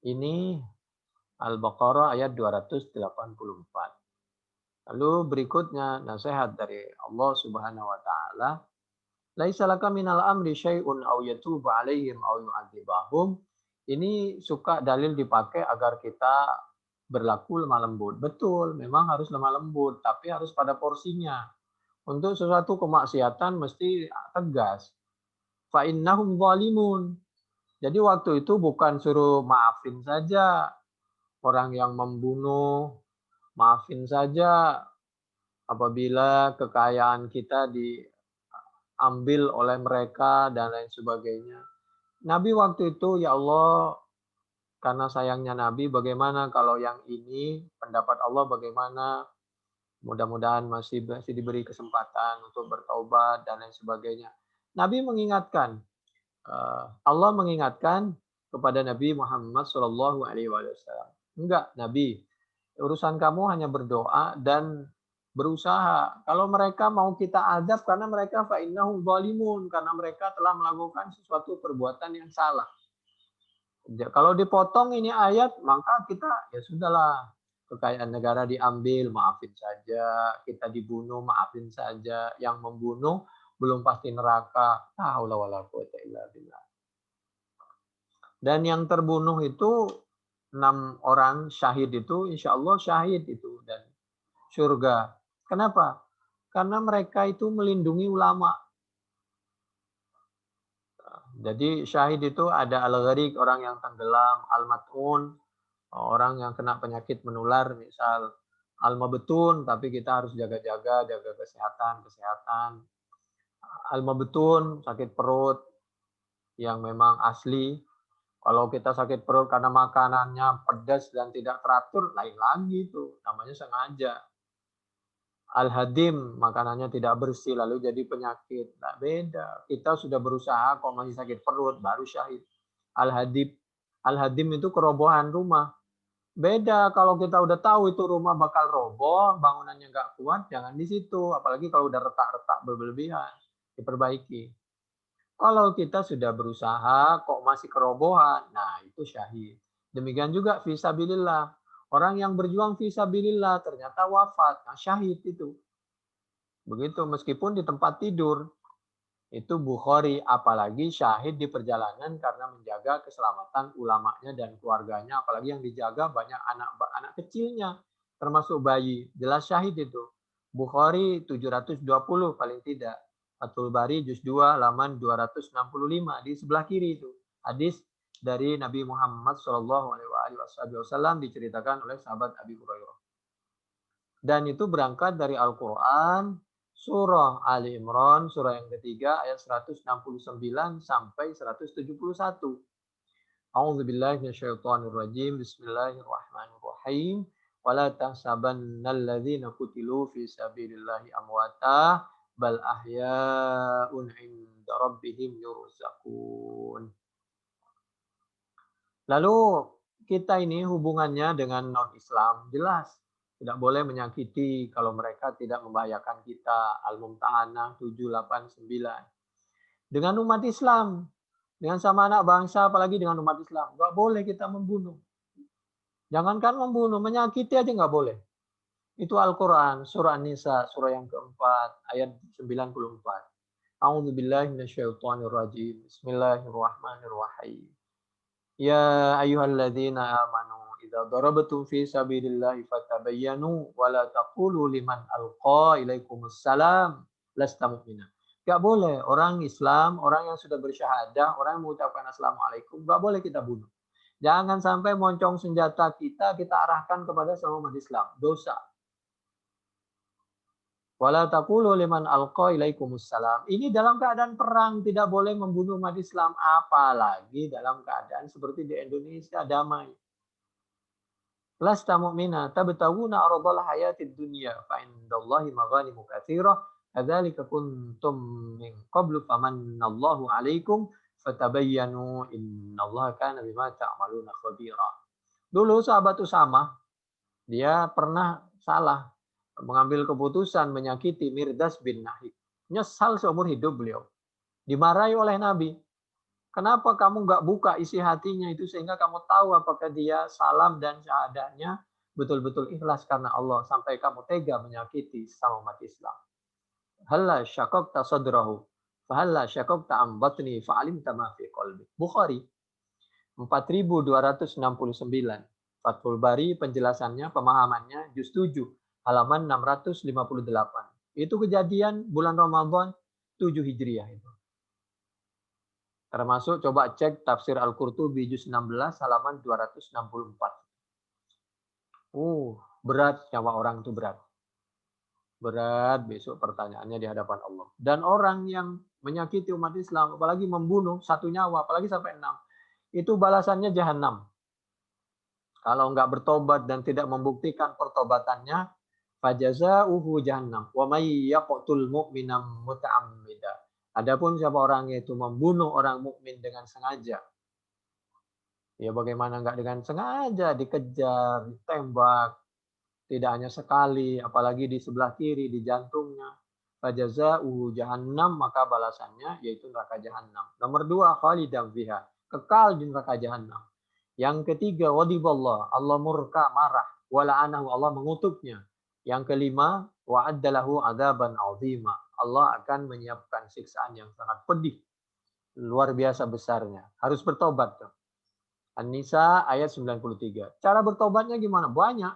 Ini Al-Baqarah ayat 284. Lalu berikutnya nasihat dari Allah Subhanahu wa taala, "Laisa laka minal amri syai'un aw yatuba 'alaihim aw yu'adzibahum." Ini suka dalil dipakai agar kita berlaku lemah lembut. Betul, memang harus lemah lembut, tapi harus pada porsinya. Untuk sesuatu kemaksiatan mesti tegas. Fa innahum zalimun. Jadi waktu itu bukan suruh maafin saja orang yang membunuh, maafin saja apabila kekayaan kita diambil oleh mereka dan lain sebagainya. Nabi waktu itu, ya Allah, karena sayangnya Nabi, bagaimana kalau yang ini, pendapat Allah bagaimana? Mudah-mudahan masih diberi kesempatan untuk bertaubat dan lain sebagainya. Nabi mengingatkan, Allah mengingatkan kepada Nabi Muhammad Shallallahu Alaihi Wasallam. Enggak, Nabi, urusan kamu hanya berdoa dan berusaha. Kalau mereka mau kita azab karena mereka fa'innahum zalimun, karena mereka telah melakukan sesuatu perbuatan yang salah. Kalau dipotong ini ayat, maka kita ya sudahlah, kekayaan negara diambil, maafin saja, kita dibunuh, maafin saja, yang membunuh belum pasti neraka. Haula wala quwwata illa billah. Dan yang terbunuh itu 6 orang syahid itu, insya Allah syahid itu dan surga. Kenapa? Karena mereka itu melindungi ulama. Jadi syahid itu ada al-gharik, orang yang tenggelam, al-mat'un, orang yang kena penyakit menular, misal al-mabtun, tapi kita harus jaga-jaga, jaga kesehatan. Al-mabtun, sakit perut yang memang asli. Kalau kita sakit perut karena makanannya pedas dan tidak teratur, lain lagi itu, namanya sengaja. Al-hadim, makanannya tidak bersih lalu jadi penyakit. Nah, beda. Kita sudah berusaha kok masih sakit perut, baru syahid. Al-hadim itu kerobohan rumah. Beda kalau kita udah tahu itu rumah bakal roboh, bangunannya nggak kuat, jangan di situ. Apalagi kalau udah retak-retak berlebihan, diperbaiki. Kalau kita sudah berusaha kok masih kerobohan, nah itu syahid. Demikian juga fisabilillah. Orang yang berjuang fisabilillah ternyata wafat, nah syahid itu. Begitu meskipun di tempat tidur. Itu Bukhari, apalagi syahid di perjalanan karena menjaga keselamatan ulamanya dan keluarganya, apalagi yang dijaga banyak anak kecilnya, termasuk bayi. Jelas syahid itu. Bukhari 720 paling tidak. Fathul Bari juz 2 halaman 265 di sebelah kiri itu. Hadis dari Nabi Muhammad Shallallahu alaihi wasallam diceritakan oleh sahabat Abi Hurairah. Dan itu berangkat dari Al-Qur'an surah Ali Imran surah yang ketiga ayat 169 sampai 171. A'udzubillahi minasyaitonir rajim. Bismillahirrahmanirrahim. Wala tahsabannal ladzina qutilu fi sabilillahi amwata bal ahya'un 'inda rabbihim yurzaqun. Lalu kita ini hubungannya dengan non-Islam jelas. Tidak boleh menyakiti kalau mereka tidak membahayakan kita. Al-Mumtahanah 789. Dengan umat Islam, dengan sama anak bangsa, apalagi dengan umat Islam, nggak boleh kita membunuh. Jangankan membunuh, menyakiti aja nggak boleh. Itu Al-Quran, surah An-Nisa, surah yang keempat, ayat 94. A'udzubillahi minasyaitonirrajim. Bismillahirrahmanirrahim. Ya ayyuhalladzina amanu idza darabtum fi sabilillahi fatabayyanu wa la taqulu liman alqa ilaikumussalam lasta mu'mina. Enggak boleh orang Islam, orang yang sudah bersyahadah, orang yang mengucapkan assalamualaikum, enggak boleh kita bunuh. Jangan sampai moncong senjata kita arahkan kepada sama umat Islam. Dosa. Wala taqulu liman alqa ilaikumussalam. Ini dalam keadaan perang, tidak boleh membunuh umat Islam, apalagi dalam keadaan seperti di Indonesia damai. Lasta mu'mina tabtaguna aradal hayatid dunya fa indallahi maghanimu katsirah kadzalika kuntum min qablu famannallahu 'alaikum fatabayyanu innallaha kana bima ta'maluna khabira. Dulu sahabat Usamah, dia pernah salah mengambil keputusan menyakiti Mirdas bin Nahik. Nyesal seumur hidup beliau. Dimarahi oleh Nabi. Kenapa kamu nggak buka isi hatinya itu sehingga kamu tahu apakah dia salam dan syahadahnya betul-betul ikhlas karena Allah sampai kamu tega menyakiti sama umat Islam. Halla syakokta sadrahu fahalla syakokta ambatni fa'alimta ma fi qalbi. Bukhari 4269. Fathul Bari penjelasannya, pemahamannya juz 7 halaman 658. Itu kejadian bulan Ramadan 7 Hijriah itu. Termasuk coba cek tafsir Al-Qurtubi juz 16 halaman 264. Berat nyawa orang itu berat. Berat besok pertanyaannya di hadapan Allah. Dan orang yang menyakiti umat Islam, apalagi membunuh satu nyawa, apalagi sampai 6, itu balasannya jahanam. Kalau enggak bertobat dan tidak membuktikan pertobatannya, fajazauhu jahannam wa may yaqtul mu'mina muta'ammida. Adapun siapa orang itu membunuh orang mukmin dengan sengaja. Ya bagaimana enggak dengan sengaja, dikejar, ditembak, tidak hanya sekali, apalagi di sebelah kiri, di jantungnya. Fajazauhu jahannam, maka balasannya yaitu neraka jahanam. Nomor 2, khalidan fiha, kekal di neraka jahanam. Yang ketiga, wadiballah, Allah murka, marah, wala'anahu, Allah mengutuknya. Yang kelima, wa'addalahu adzaban azima, Allah akan menyiapkan siksaan yang sangat pedih, luar biasa besarnya. Harus bertobat. An-Nisa ayat 93. Cara bertobatnya gimana? Banyak.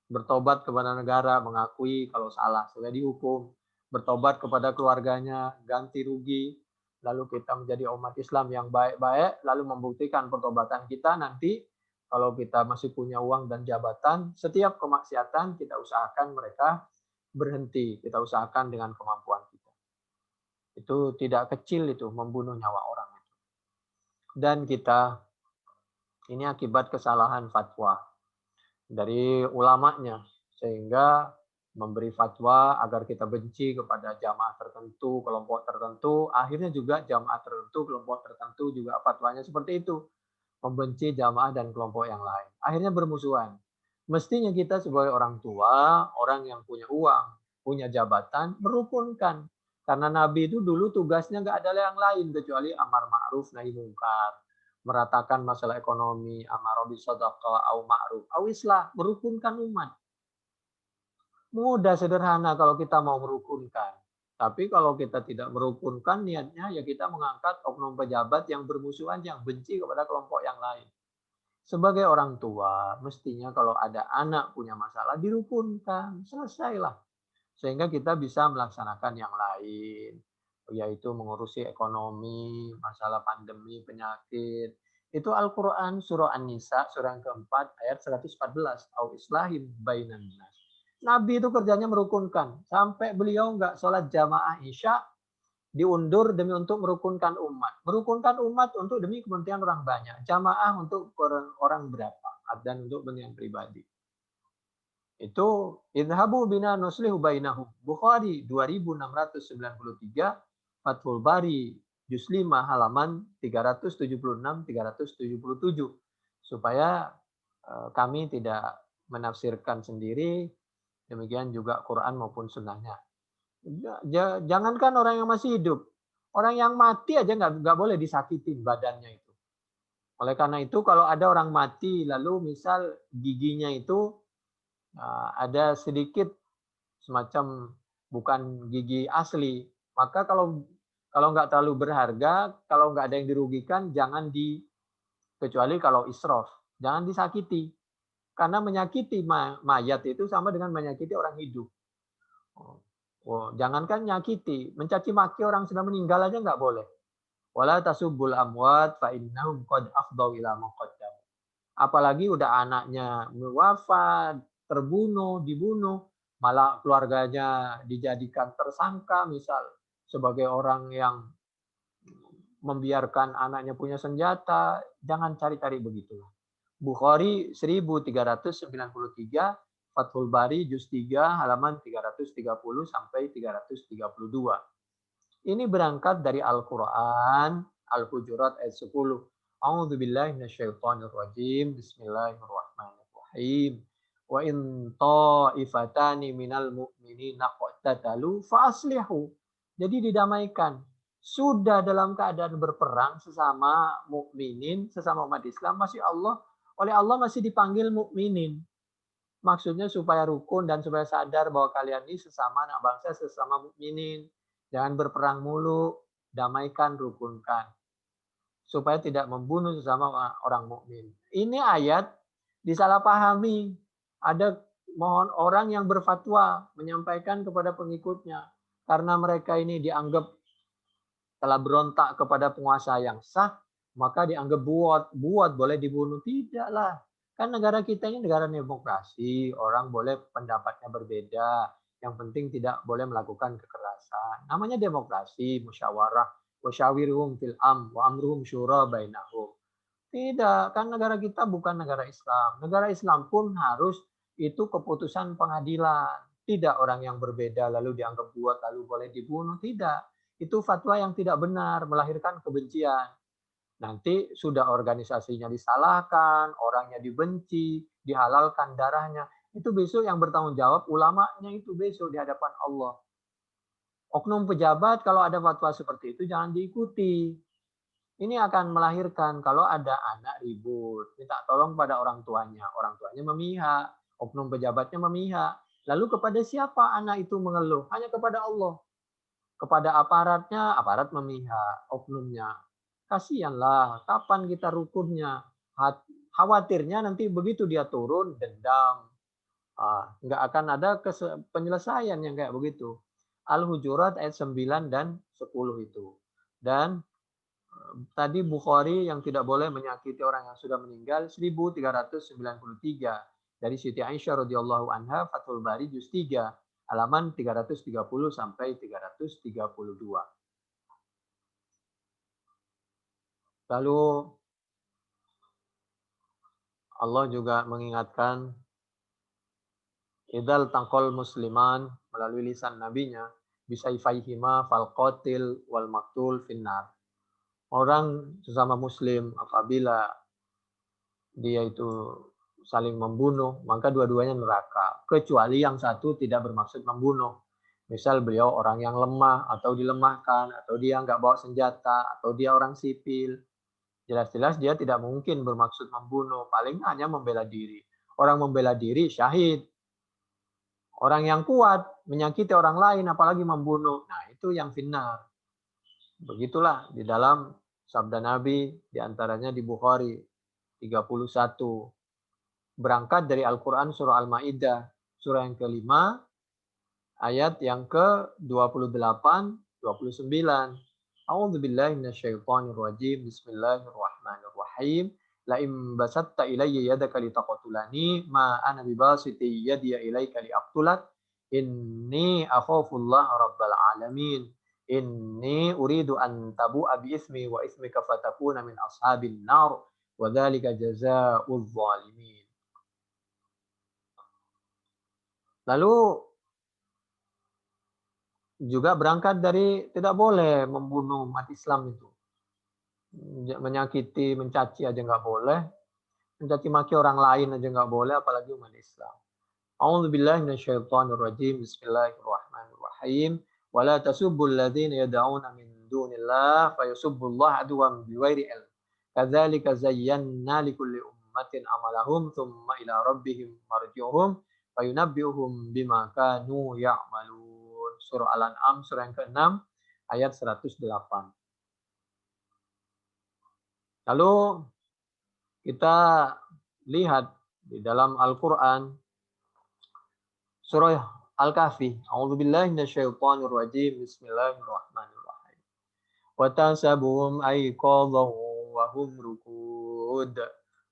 Bertobat kepada negara, mengakui kalau salah, sudah dihukum. Bertobat kepada keluarganya, ganti rugi. Lalu kita menjadi umat Islam yang baik-baik, lalu membuktikan pertobatan kita nanti, kalau kita masih punya uang dan jabatan, setiap kemaksiatan kita usahakan mereka berhenti, kita usahakan dengan kemampuan kita. Itu tidak kecil itu, membunuh nyawa orang. Dan kita, ini akibat kesalahan fatwa dari ulamanya, sehingga memberi fatwa agar kita benci kepada jamaah tertentu, kelompok tertentu, akhirnya juga jamaah tertentu, kelompok tertentu juga fatwanya seperti itu, membenci jamaah dan kelompok yang lain. Akhirnya bermusuhan. Mestinya kita sebagai orang tua, orang yang punya uang, punya jabatan, merukunkan. Karena Nabi itu dulu tugasnya nggak ada yang lain kecuali amar ma'ruf nahi mungkar, meratakan masalah ekonomi, amar bis shadaqah, au ma'ruf, au islah, merukunkan umat. Mudah, sederhana kalau kita mau merukunkan. Tapi kalau kita tidak merukunkan, niatnya ya kita mengangkat oknum pejabat yang bermusuhan, yang benci kepada kelompok yang lain. Sebagai orang tua, mestinya kalau ada anak punya masalah, dirukunkan, selesailah. Sehingga kita bisa melaksanakan yang lain, yaitu mengurusi ekonomi, masalah pandemi, penyakit. Itu Al-Quran, surah An-Nisa, surah yang keempat, ayat 114. Au islahim bainan nas. Nabi itu kerjanya merukunkan. Sampai beliau nggak sholat jamaah Isya, diundur demi untuk merukunkan umat. Merukunkan umat untuk demi kepentingan orang banyak. Jamaah untuk orang berapa. Dan untuk kepentingan pribadi. Itu idhabu bina nuslihu bainahum. Bukhari 2693, Fathul Bari juz 5 halaman 376-377. Supaya kami tidak menafsirkan sendiri, demikian juga Quran maupun sunnahnya. Jangankan orang yang masih hidup, orang yang mati aja nggak boleh disakitin badannya itu. Oleh karena itu kalau ada orang mati lalu misal giginya itu ada sedikit semacam bukan gigi asli. Maka kalau nggak terlalu berharga, kalau nggak ada yang dirugikan, jangan kecuali kalau israf, jangan disakiti. Karena menyakiti mayat itu sama dengan menyakiti orang hidup. Jangankan nyakiti, mencaci maki orang sudah meninggal aja nggak boleh. Wala tasubbul amwat fa innahum qad afdau ila ma qaddam. Apalagi udah anaknya wafat, dibunuh, malah keluarganya dijadikan tersangka misal sebagai orang yang membiarkan anaknya punya senjata, jangan cari-cari begitu. Bukhari 1393, Fathul Bari juz 3 halaman 330 sampai 332. Ini berangkat dari Al-Qur'an, Al-Hujurat ayat 10. A'udzu billahi minasyaitonir rajim. Bismillahirrahmanirrahim. Wa in ta'ifatani minal mu'minina qatatalu fa aslihu. Jadi didamaikan. Sudah dalam keadaan berperang sesama mukminin, sesama umat Islam, oleh Allah masih dipanggil mukminin. Maksudnya supaya rukun dan supaya sadar bahwa kalian ini sesama anak bangsa, sesama mukminin. Jangan berperang mulu, damaikan, rukunkan. Supaya tidak membunuh sesama orang mukmin. Ini ayat disalahpahami. Ada orang yang berfatwa menyampaikan kepada pengikutnya. Karena mereka ini dianggap telah berontak kepada penguasa yang sah, maka dianggap buat boleh dibunuh. Tidaklah. Kan negara kita ini negara demokrasi, orang boleh pendapatnya berbeda. Yang penting tidak boleh melakukan kekerasan. Namanya demokrasi, musyawarah, wasyawirhum fil wa amruhum syura bainahum. Tidak, kan negara kita bukan negara Islam. Negara Islam pun harus itu keputusan pengadilan. Tidak orang yang berbeda lalu dianggap buat lalu boleh dibunuh. Tidak. Itu fatwa yang tidak benar, melahirkan kebencian. Nanti sudah organisasinya disalahkan, orangnya dibenci, dihalalkan darahnya. Itu besok yang bertanggung jawab ulamanya itu besok di hadapan Allah. Oknum pejabat kalau ada fatwa seperti itu jangan diikuti. Ini akan melahirkan kalau ada anak ribut, minta tolong pada orang tuanya memihak, oknum pejabatnya memihak. Lalu kepada siapa anak itu mengeluh? Hanya kepada Allah. Kepada aparatnya, aparat memihak, oknumnya. Kasihanlah, kapan kita rukunnya? Khawatirnya nanti begitu dia turun, dendam. Nggak akan ada penyelesaian yang kayak begitu. Al-Hujurat ayat 9 dan 10 itu. Dan tadi Bukhari yang tidak boleh menyakiti orang yang sudah meninggal 1393 dari Siti Aisyah radhiyallahu anha, Fathul Bari juz 3 halaman 330 sampai 332. Lalu Allah juga mengingatkan idal taqal musliman melalui lisan nabinya bisayfaihima fal qatil wal maqtul finnar. Orang sesama muslim apabila dia itu saling membunuh, maka dua-duanya neraka. Kecuali yang satu tidak bermaksud membunuh. Misal beliau orang yang lemah atau dilemahkan, atau dia nggak bawa senjata, atau dia orang sipil. Jelas-jelas dia tidak mungkin bermaksud membunuh, paling hanya membela diri. Orang membela diri syahid. Orang yang kuat menyakiti orang lain, apalagi membunuh. Nah itu yang finnar. Begitulah di dalam sabda Nabi, diantaranya di Bukhari 31. Berangkat dari Al-Quran surah Al-Ma'idah, surah yang kelima, ayat yang ke-28, 29. A'udzu billahi minasyaitonir rajim. Bismillahirrahmanirrahim. La in basatta ilayya yadaka litaqtulani ma ana bibasiti yadiya ilaika liaqtulak inni akhafullaha rabbal alamin. Inni uridu an tabu'a bi ismi wa ismika fatakuna min ashabin nar wa dzalika jazaa'uz zalimin. Lalu juga berangkat dari tidak boleh membunuh umat Islam itu. Menyakiti, mencaci aja nggak boleh. Mencaci maki orang lain aja nggak boleh, apalagi umat Islam. A'udzubillahi minasyaitonirrajim. Bismillahirrahmanirrahim. Wala tasubbul ladzina yad'una min dunillah fayusubbullaha adwan bighairi ilm. Kadzalika zayyana likulli ummatin amalahum tsumma ila rabbihim marji'uhum fayunabbi'uhum bima kanu ya'malun. Surah Al-An'am surah yang ke-6 ayat 108. Lalu kita lihat di dalam Al-Qur'an surah Al-Kahfi. A'udzubillahi minasyaitonirrajim. Bismillahirrahmanirrahim. Wa tahsabuhum ayqadhan wa hum rukud.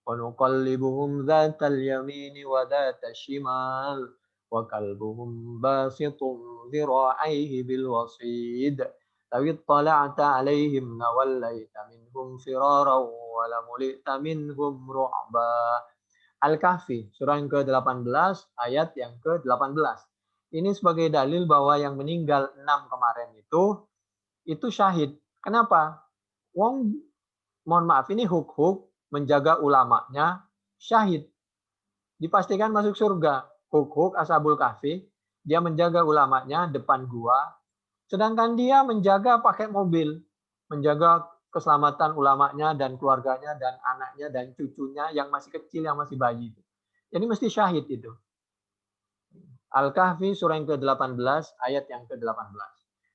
Wa nuqallibuhum dzatal yamini wa dzatal shimal. Wa kalbuhum basitun dhira'aihi bil wasid. Law ittala'ta 'alaihim lawallaita minhum firaran wa lamulita minhum ru'ba. Al-Kahfi, surah yang ke-18, ayat yang ke-18. Ini sebagai dalil bahwa yang meninggal 6 kemarin itu syahid. Kenapa? Wong, mohon maaf, ini huk-huk menjaga ulamanya syahid. Dipastikan masuk surga. Huk-huk Ashabul Kahfi, dia menjaga ulamanya depan gua, sedangkan dia menjaga pakai mobil, menjaga keselamatan ulamanya dan keluarganya dan anaknya dan cucunya yang masih kecil, yang masih bayi. Jadi mesti syahid itu. Al-Kahfi surah yang ke-18 ayat yang ke-18.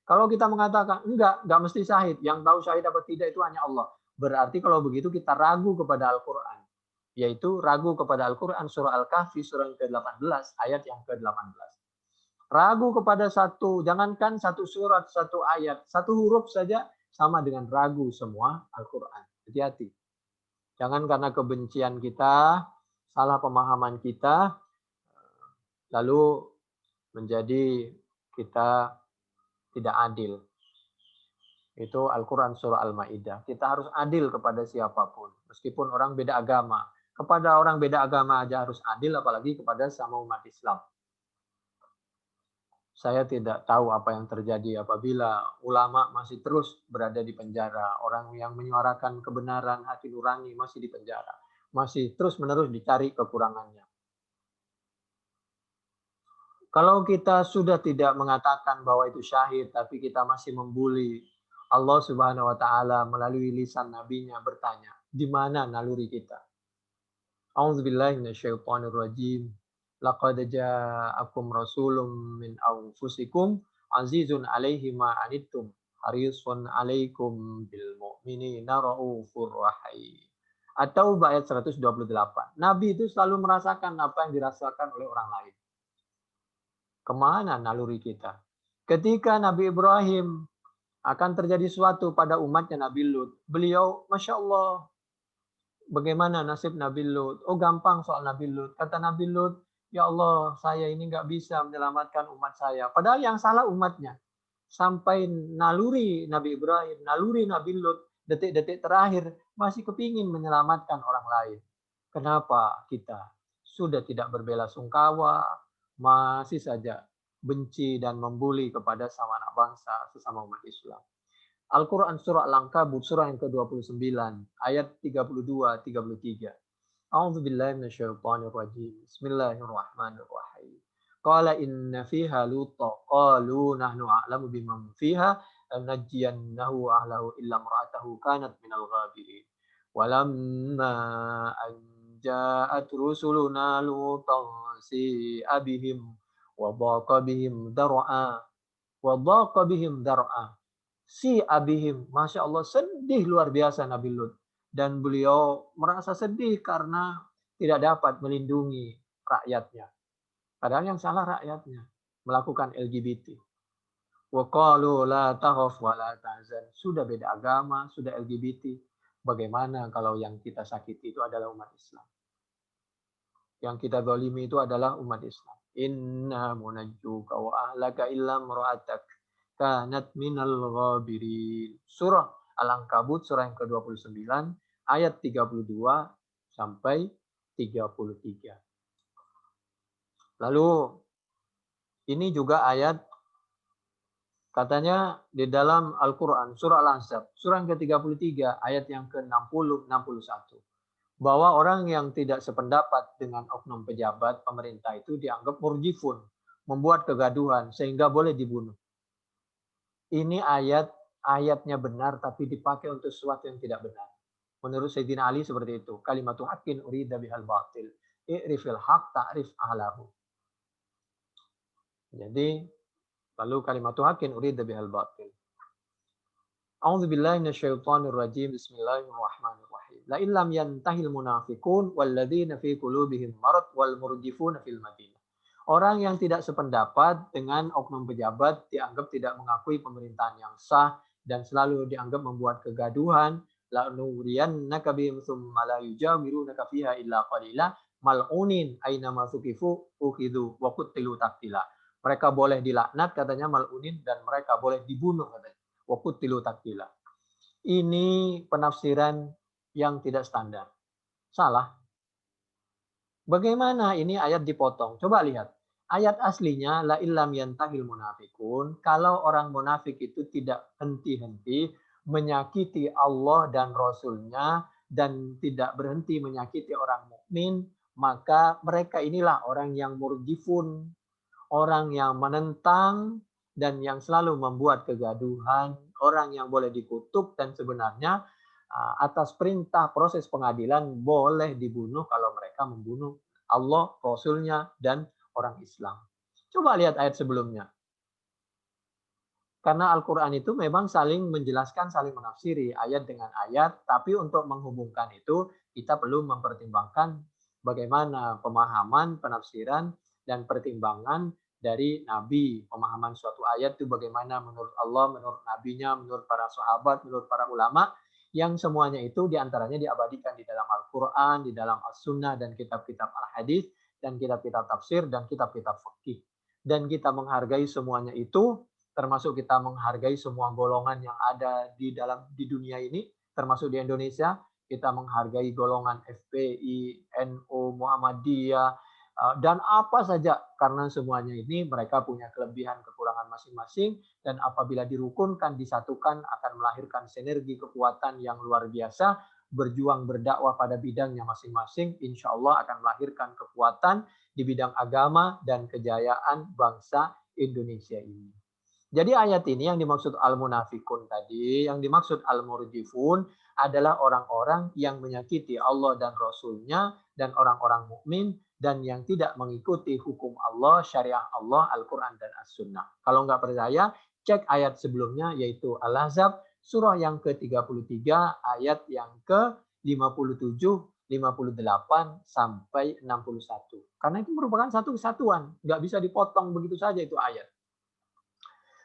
Kalau kita mengatakan enggak mesti syahid, yang tahu syahid apa tidak itu hanya Allah. Berarti kalau begitu kita ragu kepada Al-Qur'an. Yaitu ragu kepada Al-Qur'an surah Al-Kahfi surah yang ke-18 ayat yang ke-18. Ragu kepada satu, jangankan satu surat, satu ayat, satu huruf saja sama dengan ragu semua Al-Qur'an. Hati-hati. Jangan karena kebencian kita, salah pemahaman kita, lalu menjadi kita tidak adil. Itu Al-Quran surah Al-Ma'idah. Kita harus adil kepada siapapun. Meskipun orang beda agama. Kepada orang beda agama aja harus adil, apalagi kepada sama umat Islam. Saya tidak tahu apa yang terjadi apabila ulama masih terus berada di penjara. Orang yang menyuarakan kebenaran hati nurani masih di penjara. Masih terus-menerus dicari kekurangannya. Kalau kita sudah tidak mengatakan bahwa itu syahid, tapi kita masih membuli, Allah Subhanahu wa taala melalui lisan nabinya bertanya, di mana naluri kita? A'udzubillahi minasyaitonirrajim. Laqad ja'akum rasulun min anfusikum azizun 'alaihi ma 'anittum harisun 'alaikum bil mu'minina raufur rahim. Atau ayat 128. Nabi itu selalu merasakan apa yang dirasakan oleh orang lain. Kemana naluri kita? Ketika Nabi Ibrahim akan terjadi sesuatu pada umatnya Nabi Lut, beliau, Masya Allah, bagaimana nasib Nabi Lut? Oh gampang soal Nabi Lut. Kata Nabi Lut, ya Allah, saya ini nggak bisa menyelamatkan umat saya. Padahal yang salah umatnya. Sampai naluri Nabi Ibrahim, naluri Nabi Lut, detik-detik terakhir masih kepingin menyelamatkan orang lain. Kenapa kita sudah tidak berbela sungkawa, masih saja benci dan membuli kepada sama anak bangsa sesama umat Islam. Al-Quran surah Al-Ankabut surah yang ke-29 ayat 32-33. A'udzubillahi minasyaitonirrajim. Bismillahirrahmanirrahim. Qala inna fiha luta qalu nahnu a'lamu biman fiha lanajjiyannahu ahlahu illa imra'atahu kanat minal ghabirin. Walamma an ja'at rusuluna lutan si'a bihim wa dhaqa bihim dar'a wa dhaqa bihim dar'a. Si abihim, Masya Allah, sedih luar biasa Nabi Lut. Dan beliau merasa sedih karena tidak dapat melindungi rakyatnya. Padahal yang salah rakyatnya melakukan LGBT. Wa qalu la takhaf wa la tahzan. Sudah beda agama, sudah LGBT. Bagaimana kalau yang kita sakiti itu adalah umat Islam? Yang kita zalimi itu adalah umat Islam. Inna munajjuka wa ahlaka illa imra'atak kanat minal ghabirin. Surah Al-Ankabut surah yang ke-29 ayat 32 sampai 33. Lalu ini juga ayat katanya di dalam Al-Qur'an surah Al-Ahzab surah yang ke-33 ayat yang ke-60 61 bahwa orang yang tidak sependapat dengan oknum pejabat pemerintah itu dianggap murjifun, membuat kegaduhan sehingga boleh dibunuh. Ini ayatnya benar tapi dipakai untuk sesuatu yang tidak benar. Menurut Sayyidina Ali seperti itu. Kalimatu haqqin urida bihal batil. I'rifil haq ta'rif ahlahu. Jadi lalu kalimatu haqqin urida bihal batil. A'udzubillahi minasyaitonirrajim. Bismillahirrahmanirrahim. La illam yantahil munafiqun walladzina fi qulubihim marad wal murjifuna fil madinah. Orang yang tidak sependapat dengan oknum pejabat dianggap tidak mengakui pemerintahan yang sah dan selalu dianggap membuat kegaduhan. La nuriyannaka bihim tsumma la yujawirunaka fiha illa qalila mal'unin aina ma suqifu ukhidu wa qutilu taqtila. Mereka boleh dilaknat katanya mal'unin dan mereka boleh dibunuh katanya. Wa qutilu taqtila. Ini penafsiran yang tidak standar. Salah. Bagaimana ini ayat dipotong? Coba lihat. Ayat aslinya la illam yantahil munafikun, kalau orang munafik itu tidak henti-henti menyakiti Allah dan Rasul-Nya dan tidak berhenti menyakiti orang mukmin, maka mereka inilah orang yang murjifun, orang yang menentang dan yang selalu membuat kegaduhan, orang yang boleh dikutuk dan sebenarnya atas perintah proses pengadilan boleh dibunuh kalau mereka membunuh Allah, Rasulnya, dan orang Islam. Coba lihat ayat sebelumnya. Karena Al-Quran itu memang saling menjelaskan, saling menafsiri ayat dengan ayat, tapi untuk menghubungkan itu kita perlu mempertimbangkan bagaimana pemahaman, penafsiran, dan pertimbangan dari Nabi. Pemahaman suatu ayat itu bagaimana menurut Allah, menurut Nabinya, menurut para sahabat, menurut para ulama, yang semuanya itu diantaranya diabadikan di dalam Al-Quran, di dalam As-Sunnah, dan kitab-kitab Al-Hadis, dan kitab-kitab tafsir, dan kitab-kitab fikih. Dan kita menghargai semuanya itu, termasuk kita menghargai semua golongan yang ada di dunia ini, termasuk di Indonesia. Kita menghargai golongan FPI, NU, Muhammadiyah, dan apa saja, karena semuanya ini mereka punya kelebihan kekurangan masing-masing, dan apabila dirukunkan, disatukan, akan melahirkan sinergi kekuatan yang luar biasa. Berjuang berdakwah pada bidangnya masing-masing, insya Allah akan melahirkan kekuatan di bidang agama dan kejayaan bangsa Indonesia ini. Jadi ayat ini yang dimaksud al-munafikun tadi, yang dimaksud al-murjifun adalah orang-orang yang menyakiti Allah dan Rasul-Nya dan orang-orang mukmin dan yang tidak mengikuti hukum Allah, syariah Allah, Al-Quran dan As-Sunnah. Kalau nggak percaya, cek ayat sebelumnya yaitu Al-Ahzab surah yang ke-33 ayat yang ke-57, 58 sampai 61. Karena itu merupakan satu kesatuan, nggak bisa dipotong begitu saja itu ayat.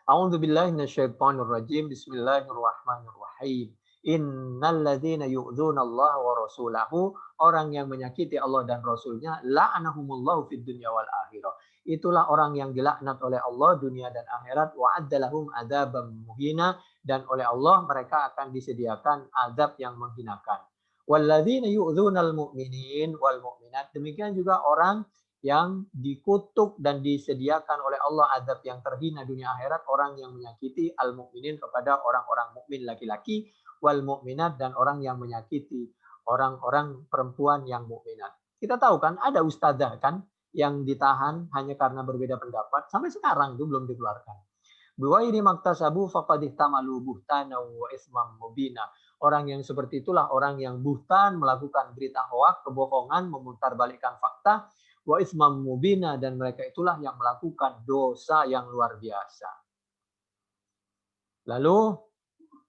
A'udzubillahi minasyaitonirrajim. Bismillahirrahmanirrahim. Innalladzina yu'dzunallaha wa rasulahu, orang yang menyakiti Allah dan Rasulnya, la'anahumullahu fid dunya wal akhirah. Itulah orang yang dilaknat oleh Allah dunia dan akhirat, wa addalahum adzabam muhina, dan oleh Allah mereka akan disediakan azab yang menghinakan. Walladzina yu'dzunal mu'minin wal mu'minat, demikian juga orang yang dikutuk dan disediakan oleh Allah azab yang terhina dunia akhirat, orang yang menyakiti al-mukminin kepada orang-orang mukmin laki-laki, wal mukminat, dan orang yang menyakiti orang-orang perempuan yang mukminat. Kita tahu kan ada ustazah kan yang ditahan hanya karena berbeda pendapat, sampai sekarang itu belum dikeluarkan. Biwairi maktasabu faqad ihtamalu buhtana wa ismam mubina. Orang yang seperti itulah orang yang buhtan, melakukan berita hoak, kebohongan, memutarbalikkan fakta, wa ismam mubina, dan mereka itulah yang melakukan dosa yang luar biasa. Lalu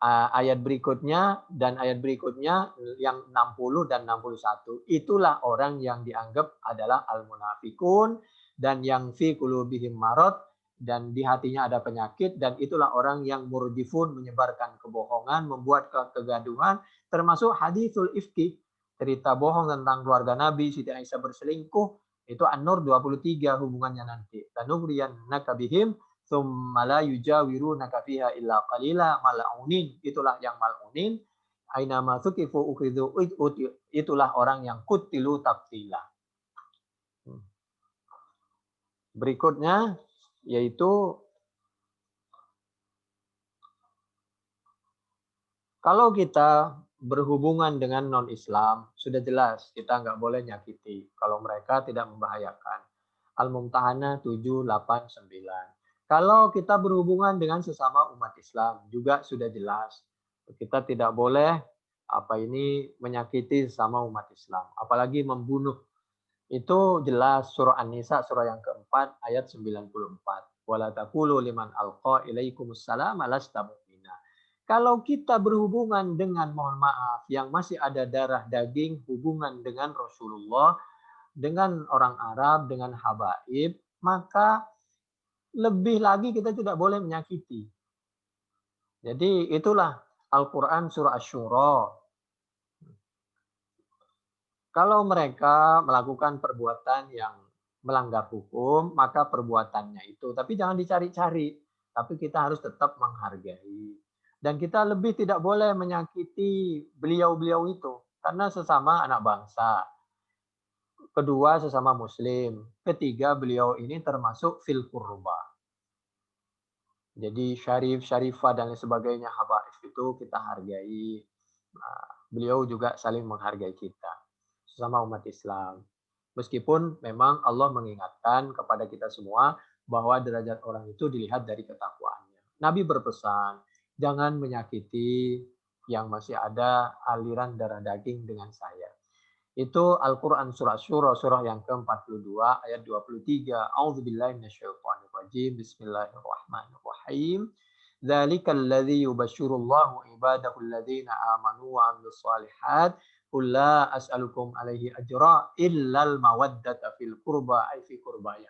ayat berikutnya dan ayat berikutnya yang 60 dan 61, itulah orang yang dianggap adalah al-munafikun dan yang fi qulubihim marad, dan di hatinya ada penyakit, dan itulah orang yang murjifun, menyebarkan kebohongan, membuat kegaduhan, termasuk haditsul ifki, cerita bohong tentang keluarga Nabi, Siti Aisyah berselingkuh, itu An-Nur 23 hubungannya nanti. Lanugriyannaka bihim tsumma la yujawirunaka fiha illa qalila mal'unin, itulah yang mal'unin. Aina ma suqifu ukhidu, itulah orang yang qutilu taqtila. Berikutnya yaitu kalau kita berhubungan dengan non-Islam, sudah jelas kita nggak boleh nyakiti kalau mereka tidak membahayakan. Al-Mumtahanah 7, 8, 9. Kalau kita berhubungan dengan sesama umat Islam, juga sudah jelas kita tidak boleh menyakiti sesama umat Islam, apalagi membunuh. Itu jelas surah An-Nisa surah yang keempat ayat 94. Wala taqulu liman alqa ilaikumussalam lasta mu'mina. Kalau kita berhubungan dengan, mohon maaf, yang masih ada darah daging hubungan dengan Rasulullah, dengan orang Arab, dengan habaib, maka lebih lagi kita tidak boleh menyakiti. Jadi itulah Al-Quran surah Asy-Syura. Kalau mereka melakukan perbuatan yang melanggar hukum, maka perbuatannya itu. Tapi jangan dicari-cari. Tapi kita harus tetap menghargai. Dan kita lebih tidak boleh menyakiti beliau-beliau itu. Karena sesama anak bangsa. Kedua, sesama muslim. Ketiga, beliau ini termasuk fil qurba. Jadi syarif, syarifah, dan lain sebagainya, habaib itu kita hargai. Nah, beliau juga saling menghargai kita. Sesama umat Islam. Meskipun memang Allah mengingatkan kepada kita semua bahwa derajat orang itu dilihat dari ketakwaannya. Nabi berpesan, jangan menyakiti yang masih ada aliran darah daging dengan saya. Itu Al-Quran surah Syura, surah yang ke-42 ayat 23. A'udzubillahi minasyaitonirrajim. Bismillahirrahmanirrahim. Dzalikal ladzi yubashshirullahu ibadahu alladzina amanu wa 'amilus shalihat. Qul la as'alukum alaihi ajra illal mawaddata fil qurba ay fi qurbaya.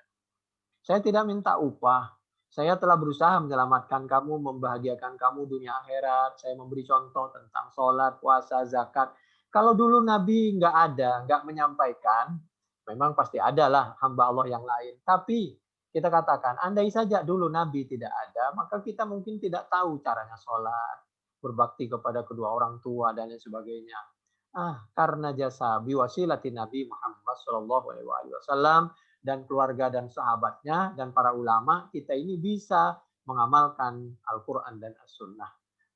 Saya tidak minta upah. Saya telah berusaha menyelamatkan kamu, membahagiakan kamu dunia akhirat. Saya memberi contoh tentang sholat, puasa, zakat. Kalau dulu Nabi nggak ada, nggak menyampaikan, memang pasti adalah hamba Allah yang lain. Tapi kita katakan, andai saja dulu Nabi tidak ada, maka kita mungkin tidak tahu caranya sholat, berbakti kepada kedua orang tua, dan lain sebagainya. Karena jasa biwasilati Nabi Muhammad SAW dan keluarga dan sahabatnya dan para ulama, kita ini bisa mengamalkan Al-Quran dan As-Sunnah.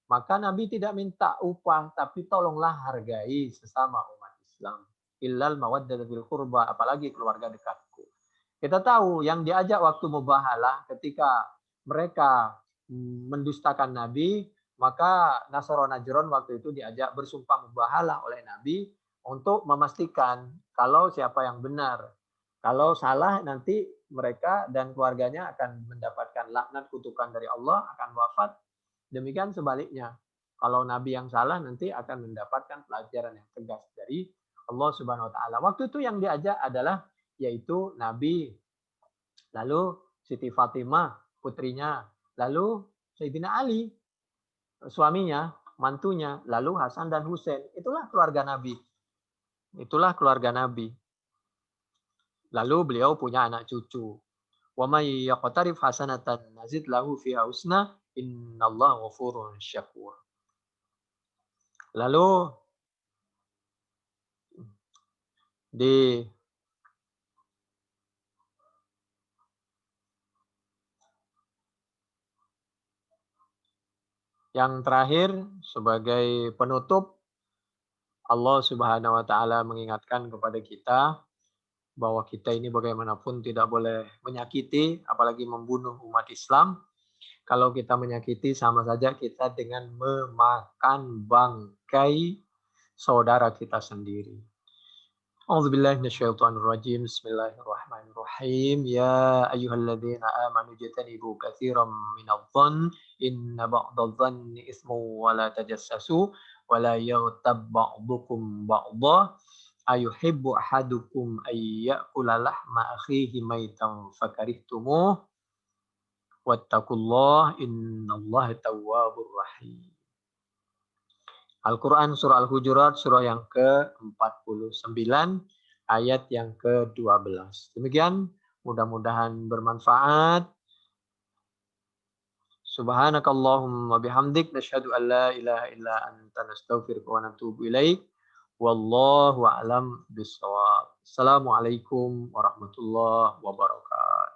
Maka Nabi tidak minta upah, tapi tolonglah hargai sesama umat Islam. Illal mawaddata fil qurba, apalagi keluarga dekatku. Kita tahu yang diajak waktu mubahalah ketika mereka mendustakan Nabi, maka Nasara Najron waktu itu diajak bersumpah mubahalah oleh Nabi untuk memastikan kalau siapa yang benar. Kalau salah nanti mereka dan keluarganya akan mendapatkan laknat kutukan dari Allah, akan wafat. Demikian sebaliknya, kalau Nabi yang salah nanti akan mendapatkan pelajaran yang tegas dari Allah Subhanahu Wa Taala. Waktu itu yang diajak adalah yaitu Nabi, lalu Siti Fatimah putrinya, lalu Sayyidina Ali suaminya, mantunya, lalu Hasan dan Husain. Itulah keluarga Nabi. Itulah keluarga Nabi. Lalu beliau punya anak cucu. Wa may yaqtarif hasanatan nazid lahu fiha husna innallaha ghafurun syakur. Lalu di yang terakhir sebagai penutup, Allah Subhanahu wa taala mengingatkan kepada kita bahwa kita ini bagaimanapun tidak boleh menyakiti, apalagi membunuh umat Islam. Kalau kita menyakiti sama saja kita dengan memakan bangkai saudara kita sendiri. A'udzubillahi minasyaitonirrajim. Bismillahirrahmanirrahim. Ya ayyuhalladzina amanu jtanibu katsiran minadh-dhann inna ba'dadh-dhanni ismun wa la tajassasu wa la yaghtab ba'dukum ba'dha ayuhibbu ahadukum ay ya'kula lahma akhihi maitan fakarihtumuh wattaqullaha innallaha tawwabur rahim. Al-Quran surah Al-Hujurat surah yang ke-49 ayat yang ke-12. Demikian, mudah-mudahan bermanfaat. Subhanakallahumma bihamdik nasyhadu an la ilaha illa anta nastaghfiruka wa natubu ilaik. Wallahu a'lam bishawab. Assalamualaikum warahmatullahi wabarakatuh.